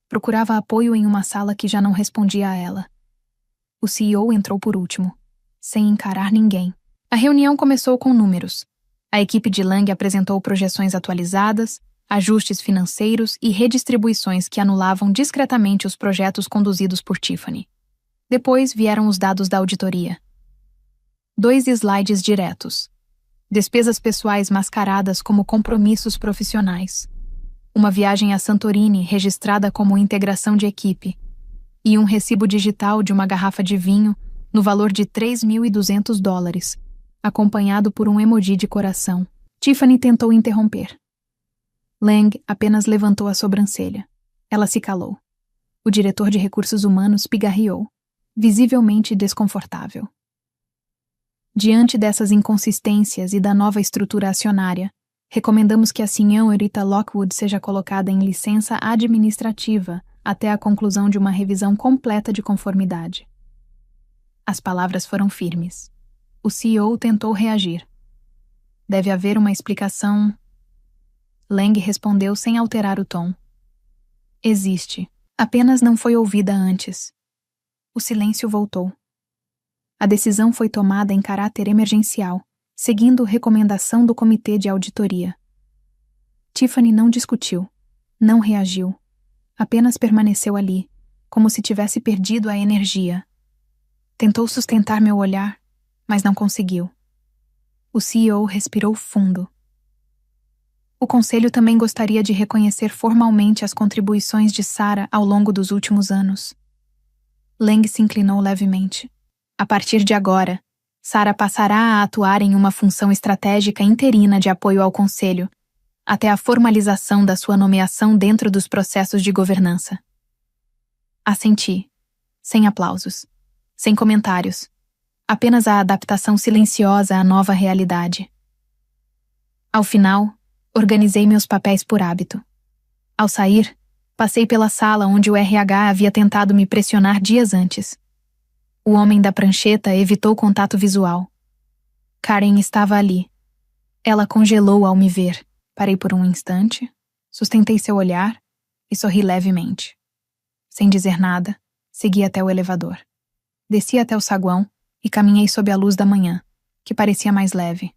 Procurava apoio em uma sala que já não respondia a ela. O CEO entrou por último, sem encarar ninguém. A reunião começou com números. A equipe de Lang apresentou projeções atualizadas, ajustes financeiros e redistribuições que anulavam discretamente os projetos conduzidos por Tiffany. Depois vieram os dados da auditoria. 2 slides diretos. Despesas pessoais mascaradas como compromissos profissionais. Uma viagem a Santorini registrada como integração de equipe, e um recibo digital de uma garrafa de vinho no valor de $3.200, acompanhado por um emoji de coração. Tiffany tentou interromper. Lang apenas levantou a sobrancelha. Ela se calou. O diretor de recursos humanos pigarreou, visivelmente desconfortável. Diante dessas inconsistências e da nova estrutura acionária, recomendamos que a senhorita Lockwood seja colocada em licença administrativa até a conclusão de uma revisão completa de conformidade. As palavras foram firmes. O CEO tentou reagir. Deve haver uma explicação. Lang respondeu sem alterar o tom. Existe. Apenas não foi ouvida antes. O silêncio voltou. A decisão foi tomada em caráter emergencial, seguindo recomendação do comitê de auditoria. Tiffany não discutiu, não reagiu, apenas permaneceu ali, como se tivesse perdido a energia. Tentou sustentar meu olhar, mas não conseguiu. O CEO respirou fundo. O conselho também gostaria de reconhecer formalmente as contribuições de Sarah ao longo dos últimos anos. Lang se inclinou levemente. A partir de agora, Sarah passará a atuar em uma função estratégica interina de apoio ao Conselho, até a formalização da sua nomeação dentro dos processos de governança. Assenti, sem aplausos, sem comentários, apenas a adaptação silenciosa à nova realidade. Ao final, organizei meus papéis por hábito. Ao sair, Passei pela sala onde o RH havia tentado me pressionar dias antes. O homem da prancheta evitou contato visual. Karen estava ali. Ela congelou ao me ver. Parei por um instante, sustentei seu olhar e sorri levemente. Sem dizer nada, segui até o elevador. Desci até o saguão e caminhei sob a luz da manhã, que parecia mais leve.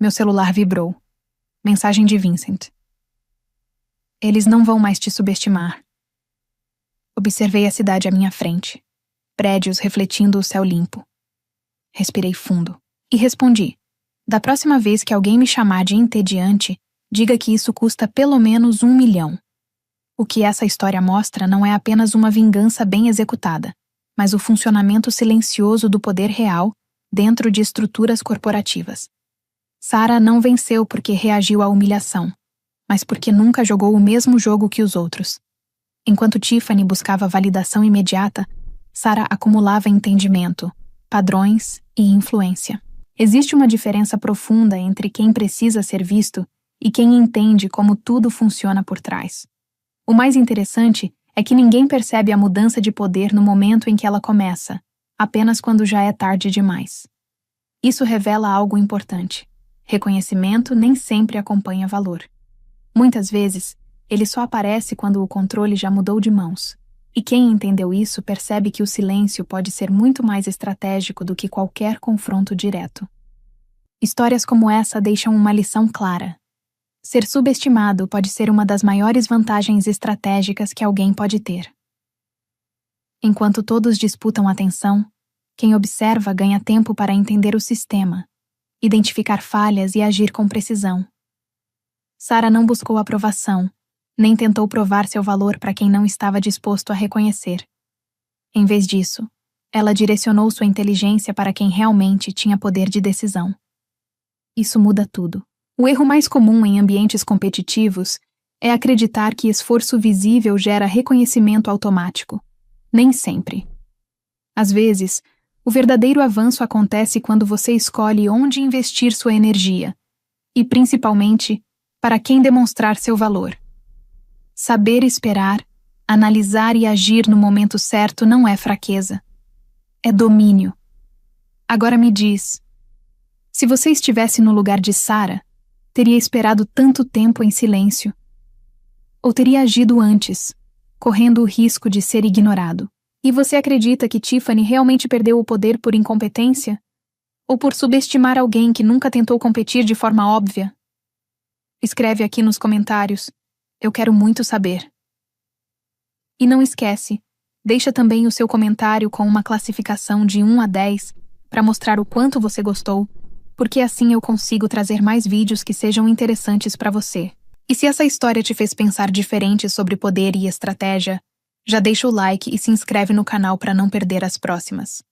Meu celular vibrou. Mensagem de Vincent. Eles não vão mais te subestimar. Observei a cidade à minha frente, prédios refletindo o céu limpo. Respirei fundo e respondi: da próxima vez que alguém me chamar de entediante, diga que isso custa pelo menos 1 milhão. O que essa história mostra não é apenas uma vingança bem executada, mas o funcionamento silencioso do poder real dentro de estruturas corporativas. Sarah não venceu porque reagiu à humilhação, mas porque nunca jogou o mesmo jogo que os outros. Enquanto Tiffany buscava validação imediata, Sarah acumulava entendimento, padrões e influência. Existe uma diferença profunda entre quem precisa ser visto e quem entende como tudo funciona por trás. O mais interessante é que ninguém percebe a mudança de poder no momento em que ela começa, apenas quando já é tarde demais. Isso revela algo importante. Reconhecimento nem sempre acompanha valor. Muitas vezes, ele só aparece quando o controle já mudou de mãos. E quem entendeu isso percebe que o silêncio pode ser muito mais estratégico do que qualquer confronto direto. Histórias como essa deixam uma lição clara. Ser subestimado pode ser uma das maiores vantagens estratégicas que alguém pode ter. Enquanto todos disputam atenção, quem observa ganha tempo para entender o sistema, identificar falhas e agir com precisão. Sarah não buscou aprovação, nem tentou provar seu valor para quem não estava disposto a reconhecer. Em vez disso, ela direcionou sua inteligência para quem realmente tinha poder de decisão. Isso muda tudo. O erro mais comum em ambientes competitivos é acreditar que esforço visível gera reconhecimento automático. Nem sempre. Às vezes, o verdadeiro avanço acontece quando você escolhe onde investir sua energia e, principalmente, para quem demonstrar seu valor. Saber esperar, analisar e agir no momento certo não é fraqueza. É domínio. Agora me diz, se você estivesse no lugar de Sarah, teria esperado tanto tempo em silêncio? Ou teria agido antes, correndo o risco de ser ignorado? E você acredita que Tiffany realmente perdeu o poder por incompetência? Ou por subestimar alguém que nunca tentou competir de forma óbvia? Escreve aqui nos comentários. Eu quero muito saber. E não esquece, deixa também o seu comentário com uma classificação de 1 a 10 para mostrar o quanto você gostou, porque assim eu consigo trazer mais vídeos que sejam interessantes para você. E se essa história te fez pensar diferente sobre poder e estratégia, já deixa o like e se inscreve no canal para não perder as próximas.